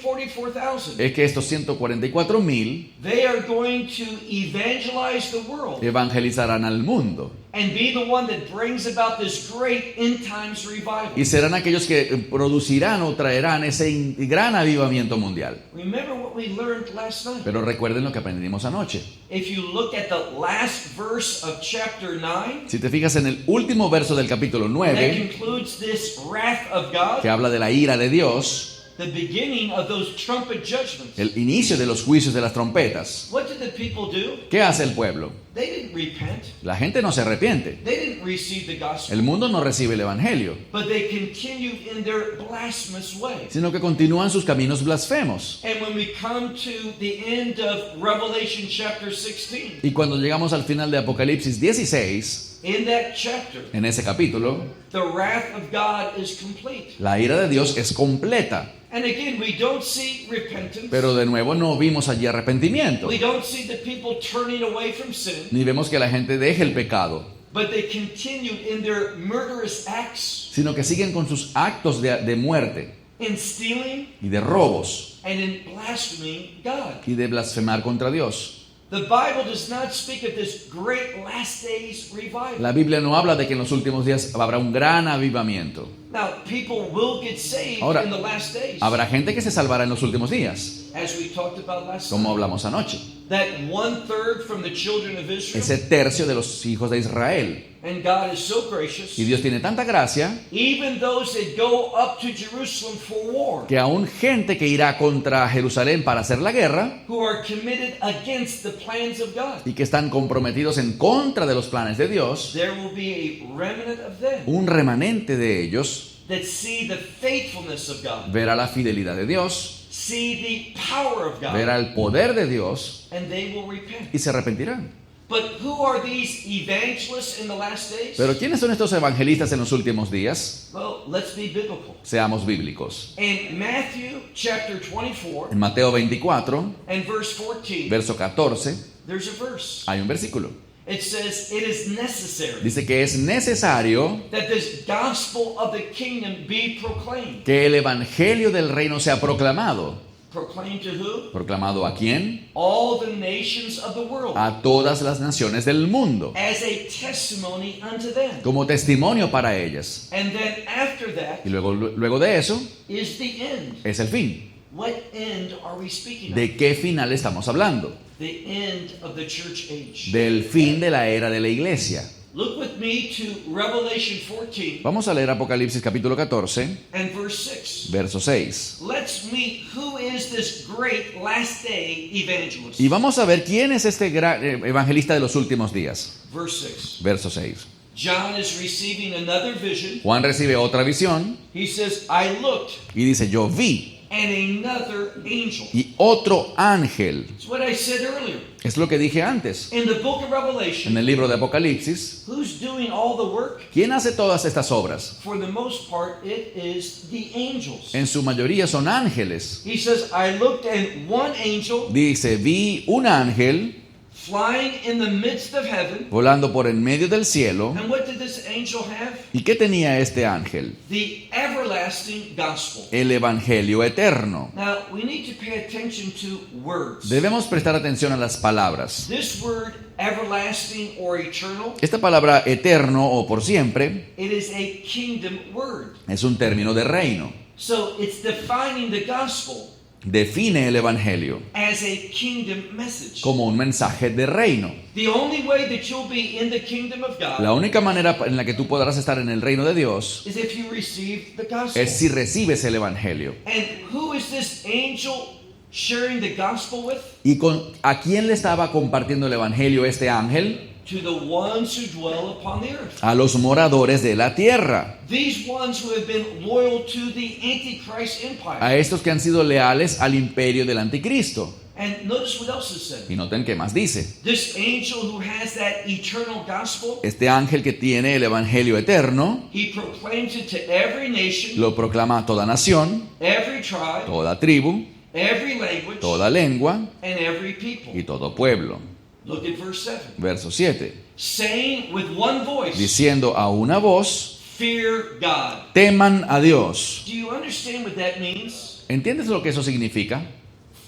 144,000 es que estos 144,000 they are going to evangelize the world evangelizarán al mundo and be the one that brings about this great end times revival. y serán aquellos que producirán o traerán ese gran avivamiento mundial. Remember what we learned last night. Pero recuerden lo que aprendimos anoche. If you look at the last verse of chapter 9, Si te fijas en el último verso del capítulo that 9, concludes this wrath of God, que habla de la ira de Dios, the beginning of those trumpet judgments. el inicio de los juicios de las trompetas, What did the people do? ¿qué hace el pueblo? They didn't repent. La gente no se arrepiente. They didn't receive the gospel. El mundo no recibe el evangelio, But they continued in their blasphemous way. sino que continúan sus caminos blasfemos. And when we come to the end of Revelation chapter 16, Y cuando llegamos al final de Apocalipsis 16, in that chapter, en ese capítulo, the wrath of God is complete. la ira de Dios es completa. And again, we don't see repentance. Pero de nuevo no vimos allí arrepentimiento, We don't see the people turning away from sin. ni vemos que la gente deje el pecado, But they continued in their murderous acts, sino que siguen con sus actos de muerte in stealing y de robos and in blaspheming God. y de blasfemar contra Dios. The Bible does not speak of this great last days revival. La Biblia no habla de que en los últimos días habrá un gran avivamiento. Now, people will get saved Ahora, in the last days, Habrá gente que se salvará en los últimos días, as we talked about last como time. hablamos anoche. That 1/3 from the children of Israel, Ese tercio de los hijos de Israel. and God is so gracious, Y Dios tiene tanta gracia even those that go up to Jerusalem for war, que aún gente que irá contra Jerusalén para hacer la guerra who are committed against the plans of God, y que están comprometidos en contra de los planes de Dios, there will be a remnant of them un remanente de ellos that see the faithfulness of God, verá la fidelidad de Dios, see the power of God, verá el poder de Dios and they will repent. y se arrepentirán. But who are these evangelists in the last days? Pero ¿quiénes son estos evangelistas en los últimos días? Well, let's be biblical. Seamos bíblicos. In Matthew chapter 24 En Mateo 24, and verse 14, verso 14, there's a verse. hay un versículo. It says, "It is necessary Dice que es necesario that this gospel of the kingdom be proclaimed." que el evangelio del reino sea proclamado. Proclaimed to who? ¿Proclamado a quién? All the nations of the world, A todas las naciones del mundo, as a testimony unto them. como testimonio para ellas. And then after that Y luego de eso is the end. es el fin. What end are we speaking of? ¿De qué final estamos hablando? The end of the church age. Del fin de la era de la iglesia. Look with me to Revelation 14 Vamos a leer Apocalipsis capítulo 14, and verse 6. verso 6. Let's meet who is this great last day evangelist. Y vamos a ver quién es este gran evangelista de los últimos días. Verse 6. Verso 6. John is receiving another vision. Juan recibe otra visión He says, "I looked, y dice, yo vi and another angel." y otro ángel. It's what I said earlier. Es lo que dije antes. In the book of En Revelation, el libro de Apocalipsis, who's doing all the work? ¿quién hace todas estas obras? For the most part, it is the angels. En su mayoría son ángeles. He says, "I looked, and one angel Dice, vi un ángel flying in the midst of heaven. volando por en medio del cielo. And what did this angel have? ¿Y qué tenía este ángel? The everlasting gospel. El evangelio eterno. Now, we need to pay attention to words. Debemos prestar atención a las palabras. This word, everlasting or eternal, Esta palabra eterno o por siempre it is a kingdom word. es un término de reino. So it's defining the gospel Define el evangelio as a kingdom message. como un mensaje de reino. The only way that you'll be in the kingdom of God La única manera en la que tú podrás estar en el reino de Dios is if you receive the gospel. es si recibes el evangelio. And who is this angel sharing the gospel with? ¿Y a quién le estaba compartiendo el evangelio este ángel? To the ones who dwell upon the earth. A los moradores de la tierra. These ones who have been loyal to the Antichrist empire. A estos que han sido leales al imperio del anticristo. And notice what else is said. Y noten qué más dice. This angel who has that eternal gospel, Este ángel que tiene el evangelio eterno he proclaims it to every nation, lo proclama a toda nación, every tribe, toda tribu, every language, toda lengua and every people. y todo pueblo. Look at verse 7. Verso 7. Saying with one voice, Diciendo a una voz, fear God. teman a Dios. Do you understand what that means? ¿Entiendes lo que eso significa?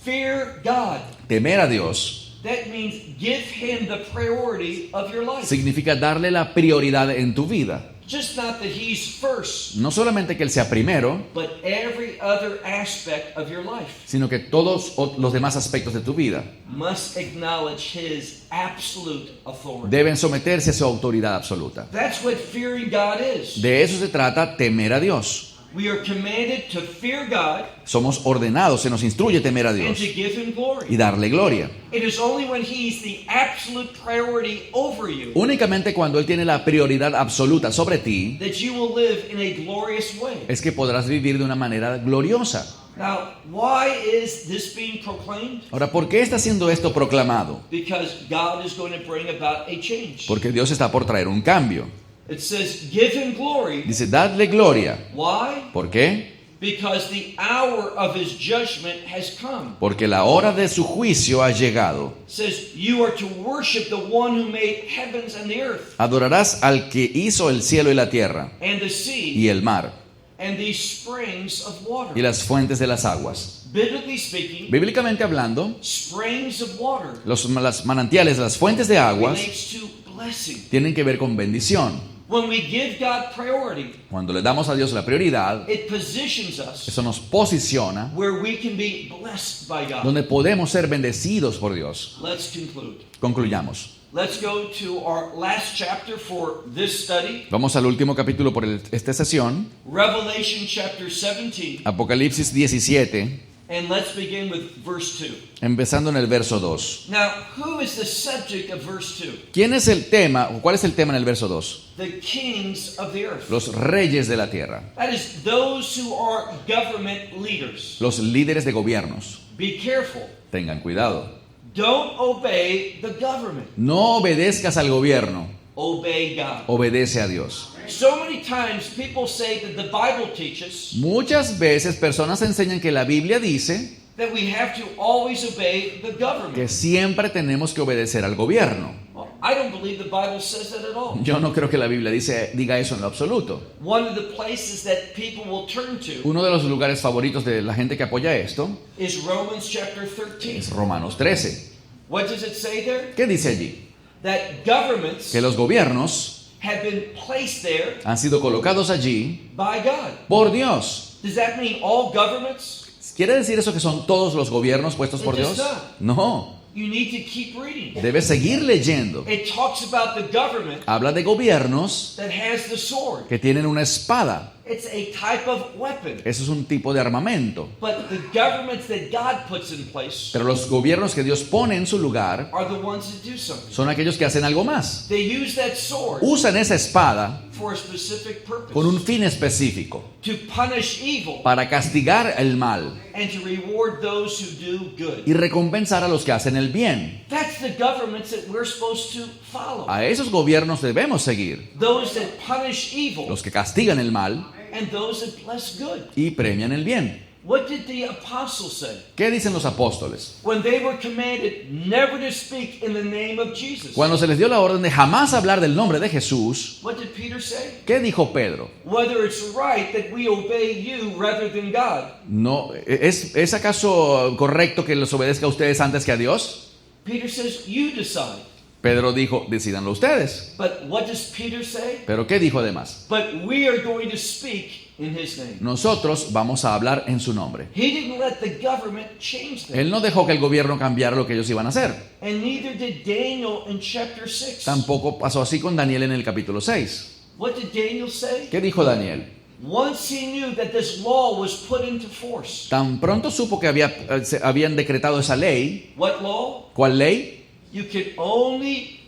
Fear God. Temer a Dios That means give him the priority of your life. significa darle la prioridad en tu vida. Just not that he's first, No solamente que Él sea primero, but every other aspect of your life sino que todos los demás aspectos de tu vida must acknowledge his absolute authority. deben someterse a su autoridad absoluta. That's what fearing God is. De eso se trata temer a Dios. We are commanded to fear God Somos ordenados, se nos instruye temer a and Dios to give him y glory. darle gloria. It is only when he's the absolute priority over you Únicamente cuando Él tiene la prioridad absoluta sobre ti, that you will live in a glorious way. es que podrás vivir de una manera gloriosa. Now, why is this being proclaimed? Ahora, ¿por qué está siendo esto proclamado? Because God is going to bring about a change. Porque Dios está por traer un cambio. It says, give him glory. Dice, dadle gloria. Why? ¿Por qué? Because the hour of his judgment has come. Porque la hora de su juicio ha llegado. It says, you are to worship the one who made heavens and the earth Adorarás al que hizo el cielo y la tierra, and the sea y el mar, and these springs of water. y las fuentes de las aguas. Biblically speaking, Bíblicamente hablando, springs of water las manantiales, las fuentes de aguas, relates to blessing. tienen que ver con bendición. When we give God priority, Cuando le damos a Dios la prioridad, it positions us eso nos posiciona where we can be blessed by God. donde podemos ser bendecidos por Dios. Let's conclude. Concluyamos. Let's go to our last chapter for this study, Vamos al último capítulo por esta sesión, Revelation chapter 17, Apocalipsis 17, and let's begin with verse 2. empezando en el verso 2. Now, who is the subject of verse 2? ¿Quién es el tema, o cuál es el tema en el verso 2? The kings of the earth. Los reyes de la tierra, That is, those who are government leaders. los líderes de gobiernos. Be careful. Tengan cuidado. Don't obey the government. No obedezcas al gobierno, Obey God. obedece a Dios. So many times people say that the Bible teaches Muchas veces personas enseñan que la Biblia dice that we have to always obey the que government. siempre tenemos que obedecer al gobierno. Well, I don't believe the Bible says that at all. Yo no creo que la Biblia diga eso en lo absoluto. One of the places that people will turn to Uno de los lugares favoritos de la gente que apoya esto is Romans chapter 13. es Romanos 13. What does it say there? ¿Qué dice allí? That governments Que los gobiernos have been placed there han sido colocados allí by God. por Dios. Does that mean all governments? ¿Quiere decir eso que son todos los gobiernos puestos por It does Dios? not. No, You need to keep reading. debes seguir leyendo. It talks about the government Habla de gobiernos that has the sword. que tienen una espada. It's a type of weapon. Eso es un tipo de armamento. But the governments that God puts in place Pero los gobiernos que Dios pone en su lugar are the ones that do something. son aquellos que hacen algo más. They use that sword Usan esa espada for a specific purpose. con un fin específico, To punish evil para castigar el mal and to reward those who do good. y recompensar a los que hacen el bien. That's the governments that we're supposed to follow. A esos gobiernos debemos seguir, Those that punish evil los que castigan el mal and those that bless good. y premian el bien. What did the apostles say ¿Qué dicen los apóstoles? when they were commanded never to speak in the name of Jesus? Cuando se les dio la orden de jamás hablar del nombre de Jesús, What did Peter say? ¿qué dijo Pedro? Whether it's right that we obey you rather than God. No, ¿es acaso correcto que los obedezca a ustedes antes que a Dios? Peter says, you decide. Pedro dijo, decídanlo ustedes. But what does Peter say? ¿Pero qué dijo además? But we are going to speak in his name. Nosotros vamos a hablar en su nombre. He didn't let the government change them. Él no dejó que el gobierno cambiara lo que ellos iban a hacer. And neither did Daniel in chapter 6. Tampoco pasó así con Daniel en el capítulo 6. What did Daniel say? ¿Qué dijo Daniel? Once he knew that this law was put into force. Tan pronto supo que habían decretado esa ley. What law? ¿Cuál ley? You could only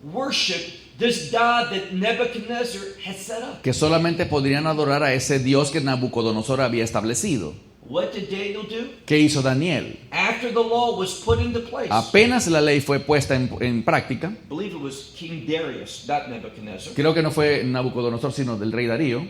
worship this God that Nebuchadnezzar had set up. Que solamente podrían adorar a ese Dios que Nabucodonosor había establecido. What did Daniel do? ¿Qué hizo Daniel? After the law was put into place. Apenas la ley fue puesta en práctica, I believe it was King Darius, not Nebuchadnezzar. creo que no fue Nabucodonosor sino del rey Darío.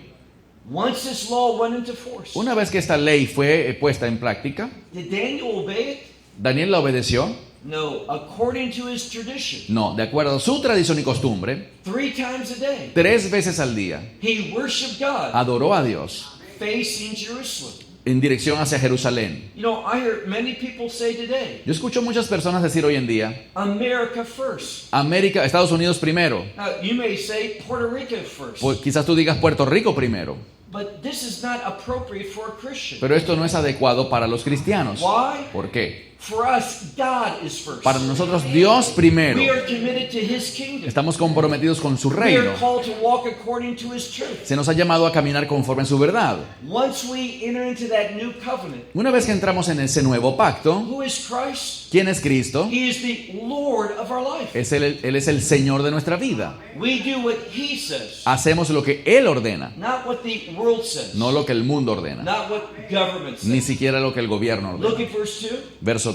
Once this law went into force, Una vez que esta ley fue puesta en práctica, did Daniel obey it? Daniel la obedeció. No, according to his tradition. No, de acuerdo a su tradición y costumbre, 3 times a day, 3 veces al día he worshiped God adoró a Dios facing Jerusalem. en dirección hacia Jerusalén. You know, I hear many people say today, Yo escucho muchas personas decir hoy en día, America first. América, Estados Unidos primero. Now, you may say Puerto Rico first. Pues quizás tú digas Puerto Rico primero, But this is not appropriate for a Christian. pero esto no es adecuado para los cristianos. Why? ¿Por qué? For us, God is first. Para nosotros Dios primero. We are committed to his kingdom. Estamos comprometidos con su We reino. are called to walk according to his truth. Se nos ha llamado a caminar conforme a su verdad. Once we enter into that new covenant, Una vez que entramos en ese nuevo pacto, who is Christ? ¿quién es Cristo? He is the Lord of our life. Él es el Señor de nuestra vida. We do what he says, Hacemos lo que Él ordena, not what the world says, no lo que el mundo ordena, not what government ni says. siquiera lo que el gobierno Look ordena. at verse 2. Verso 2.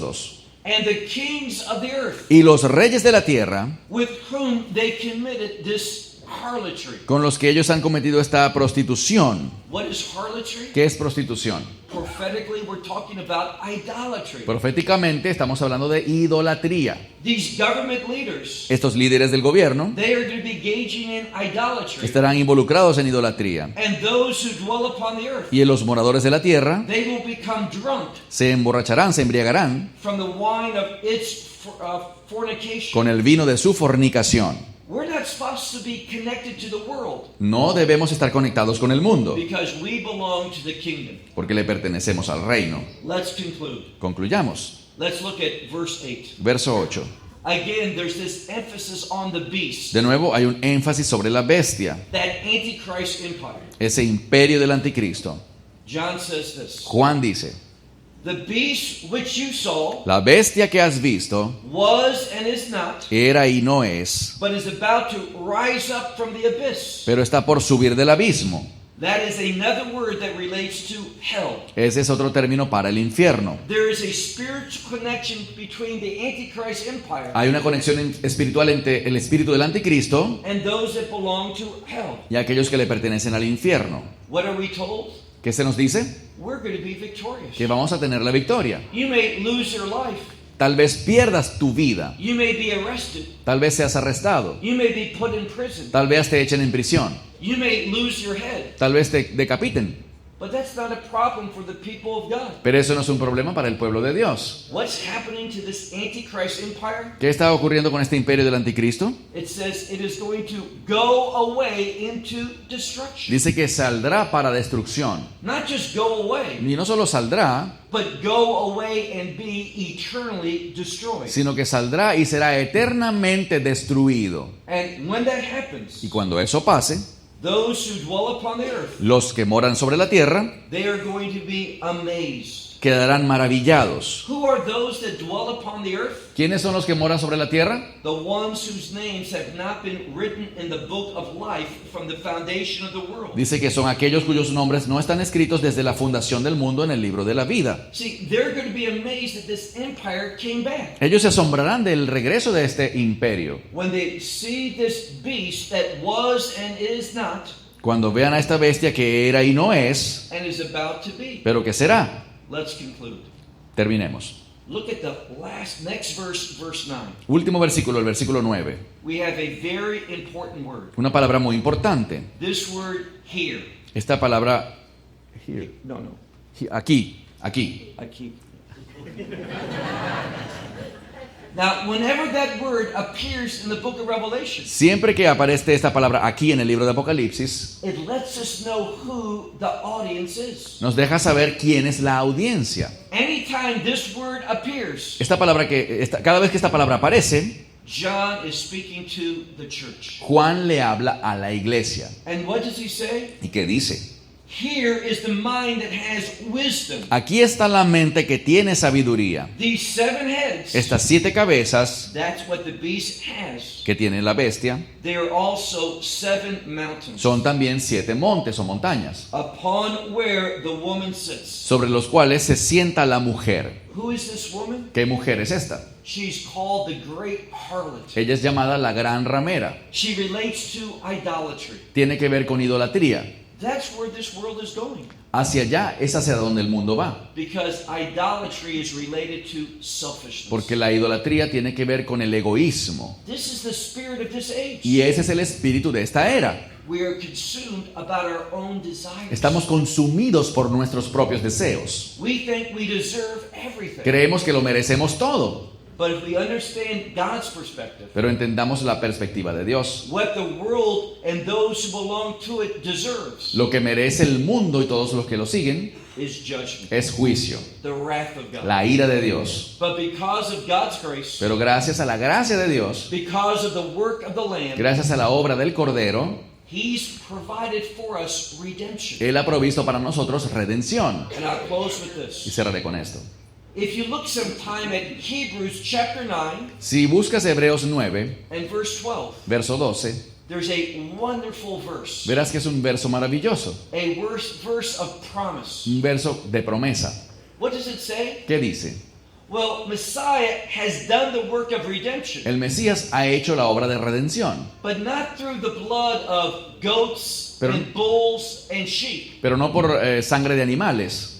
And the kings of the earth, Y los reyes de la tierra, with whom they committed this harlotry. con los que ellos han cometido esta prostitución. What is harlotry? ¿Qué es prostitución? Prophetically, we're talking about idolatry. Proféticamente estamos hablando de idolatría. These government leaders, Estos líderes del gobierno they are to be engaging in idolatry. estarán involucrados en idolatría. And those who dwell upon the earth, Y los moradores de la tierra they will become drunk se emborracharán, se embriagarán from the wine of its fornication. con el vino de su fornicación. We're not supposed to be connected to the world No debemos estar conectados con el mundo, because we belong to the kingdom. porque le pertenecemos al reino. Let's conclude. Concluyamos. Let's look at verse 8. Verso 8. Again, there's this emphasis on the beast, De nuevo hay un énfasis sobre la bestia, that Antichrist empire. ese imperio del anticristo. John says this: Juan dice, the beast which you saw la bestia que has visto was and is not, era y no es, but is about to rise up from the abyss. pero está por subir del abismo. That is another word that relates to hell. Ese es otro término para el infierno. There is a spiritual connection between the Antichrist empire Hay una conexión espiritual entre el espíritu del anticristo and those that belong to hell. y aquellos que le pertenecen al infierno. What are we told? ¿Qué se nos dice? We're going to be victorious. Que vamos a tener la victoria. You may lose your life. Tal vez pierdas tu vida, You may be arrested. tal vez seas arrestado, You may be put in prison. tal vez te echen en prisión, You may lose your head. tal vez te decapiten. But that's not a problem for the people of God. Pero eso no es un problema para el pueblo de Dios. What's happening to this Antichrist empire? ¿Qué está ocurriendo con este imperio del anticristo? It says it is going to go away into destruction. Dice que saldrá para destrucción. Not just go away, Y no solo saldrá, but go away and be eternally destroyed. sino que saldrá y será eternamente destruido. And when that happens, Y cuando eso pase, those who dwell upon the earth, los que moran sobre la tierra they are going to be amazed. quedarán maravillados. Who are those that dwell upon the earth? ¿Quiénes son los que moran sobre la tierra? The ones whose names have not been written in the book of life from the foundation of the world. Dice que son aquellos cuyos nombres no están escritos desde la fundación del mundo en el libro de la vida. See, they're going to be amazed that this empire came back. Ellos se asombrarán del regreso de este imperio. When they see this beast that was and is not, Cuando vean a esta bestia que era y no es, and is about to be. pero que será. Let's conclude. Terminemos. Look at the next verse, verse 9. Último versículo, el versículo 9. We have a very important word. Una palabra muy importante. This word here. Esta palabra No. aquí. I keep. Now, whenever that word appears in the book of Revelation, Siempre que aparece esta palabra aquí en el libro de Apocalipsis, it lets us know who the audience is. nos deja saber quién es la audiencia. Anytime this word appears, Cada vez que esta palabra aparece, John is speaking to the church. Juan le habla a la iglesia. And what does he say? ¿Y qué dice? Here is the mind that has wisdom. Aquí está la mente que tiene sabiduría. These 7 heads, Estas 7 cabezas that's what the beast has. que tiene la bestia They are also 7 mountains, son también 7 montes o montañas, upon where the woman sits. sobre los cuales se sienta la mujer. Who is this woman? ¿Qué mujer es esta? She's called the great harlot. Ella es llamada la gran ramera. She relates to idolatry. Tiene que ver con idolatría. That's where this world is going. Hacia allá es hacia donde el mundo va. Because idolatry is related to selfishness. Porque la idolatría tiene que ver con el egoísmo. This is the spirit of this age. Y ese es el espíritu de esta era. We are consumed about our own desires. Estamos consumidos por nuestros propios deseos. We think we deserve everything. Creemos que lo merecemos todo. But if we understand God's perspective, Pero entendamos la perspectiva de Dios. what the world and those who belong to it deserves Lo que merece el mundo y todos los que lo siguen is judgment, es juicio, the wrath of God. la ira de Dios. But because of God's grace, Pero gracias a la gracia de Dios, because of the work of the Lamb, gracias a la obra del Cordero, He's provided for us redemption. Él ha provisto para nosotros redención. And I'll close with Y this. cerraré con esto. If you look sometime at Hebrews chapter 9 Si buscas Hebreos 9, and verse 12, verso 12, there's a wonderful verse, verás que es un verso maravilloso, a verse of promise. un verso de promesa. What does it say? ¿Qué dice? Well, Messiah has done the work of redemption, El Mesías ha hecho la obra de redención, but not through the blood of goats Pero- and bulls and sheep, pero no por sangre de animales,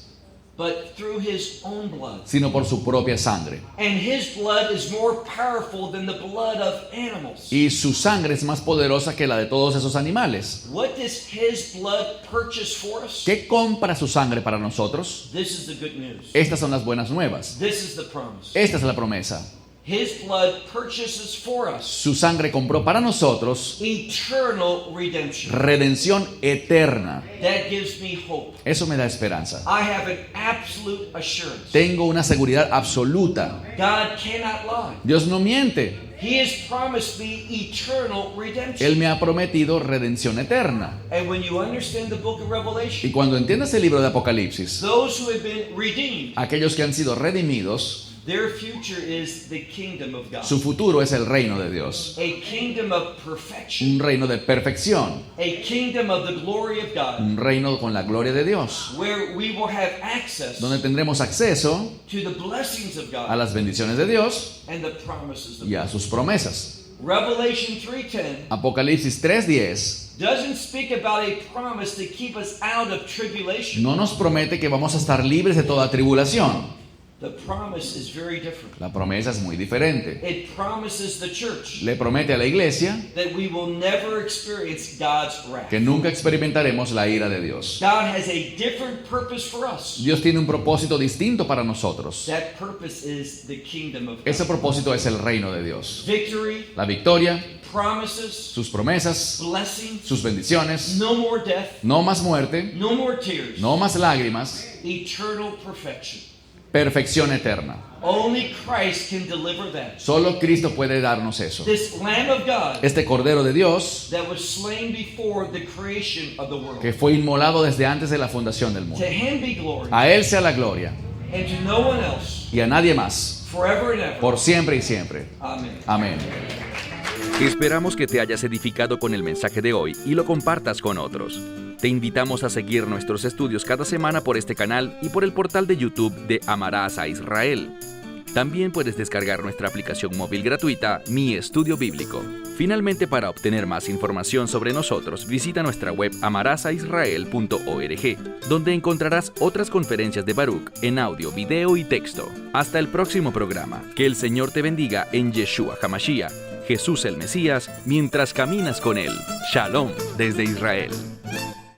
but through his own blood. sino por su propia sangre. And his blood is more powerful than the blood of animals. Y su sangre es más poderosa que la de todos esos animales. What does his blood purchase for us? ¿Qué compra su sangre para nosotros? This is the good news. Estas son las buenas nuevas. This is the promise. Esta es la promesa. His blood purchases for us Su sangre compró para nosotros eternal redemption. redención eterna. That gives me hope. Eso me da esperanza. I have an absolute assurance. Tengo una seguridad absoluta. God cannot lie. Dios no miente. He has promised me eternal redemption. Él me ha prometido redención eterna. And when you understand the book of Y Revelation, cuando entiendas el libro de Apocalipsis, those who have been redeemed, aquellos que han sido redimidos, their future is the kingdom of God. su futuro es el reino de Dios. A kingdom of perfection. Un reino de perfección. A kingdom of the glory of God. Un reino con la gloria de Dios. Where we will have access Donde tendremos acceso to the blessings of a God las bendiciones de Dios and the promises of y a God. sus promesas. Revelation 3:10 Apocalipsis 3:10 doesn't speak about a promise to keep us out of tribulation. no nos promete que vamos a estar libres de toda tribulación. The promise is very different. La promesa es muy diferente. It promises the church Le promete a la iglesia that we will never experience God's wrath. que nunca experimentaremos la ira de Dios. God has a different purpose for us. Dios tiene un propósito distinto para nosotros. That purpose is the kingdom of Ese God. propósito es el reino de Dios. Victory, La victoria, promises, sus promesas, blessings, sus bendiciones, no more death, no más muerte, no more tears, no más lágrimas, eternal perfection. perfección eterna. Only Christ can deliver that. Solo Cristo puede darnos eso. This Lamb of God Este Cordero de Dios that was slain before the creation of the world. que fue inmolado desde antes de la fundación del To mundo. him be glory, A Él sea la gloria and to no one else, y a nadie más, forever and ever. por siempre y siempre. Amen. Amén. Esperamos que te hayas edificado con el mensaje de hoy y lo compartas con otros. Te invitamos a seguir nuestros estudios cada semana por este canal y por el portal de YouTube de Amarás a Israel. También puedes descargar nuestra aplicación móvil gratuita Mi Estudio Bíblico. Finalmente, para obtener más información sobre nosotros, visita nuestra web amarasaisrael.org, donde encontrarás otras conferencias de Baruch en audio, video y texto. Hasta el próximo programa. Que el Señor te bendiga en Yeshua HaMashiach, Jesús el Mesías, mientras caminas con Él. Shalom desde Israel.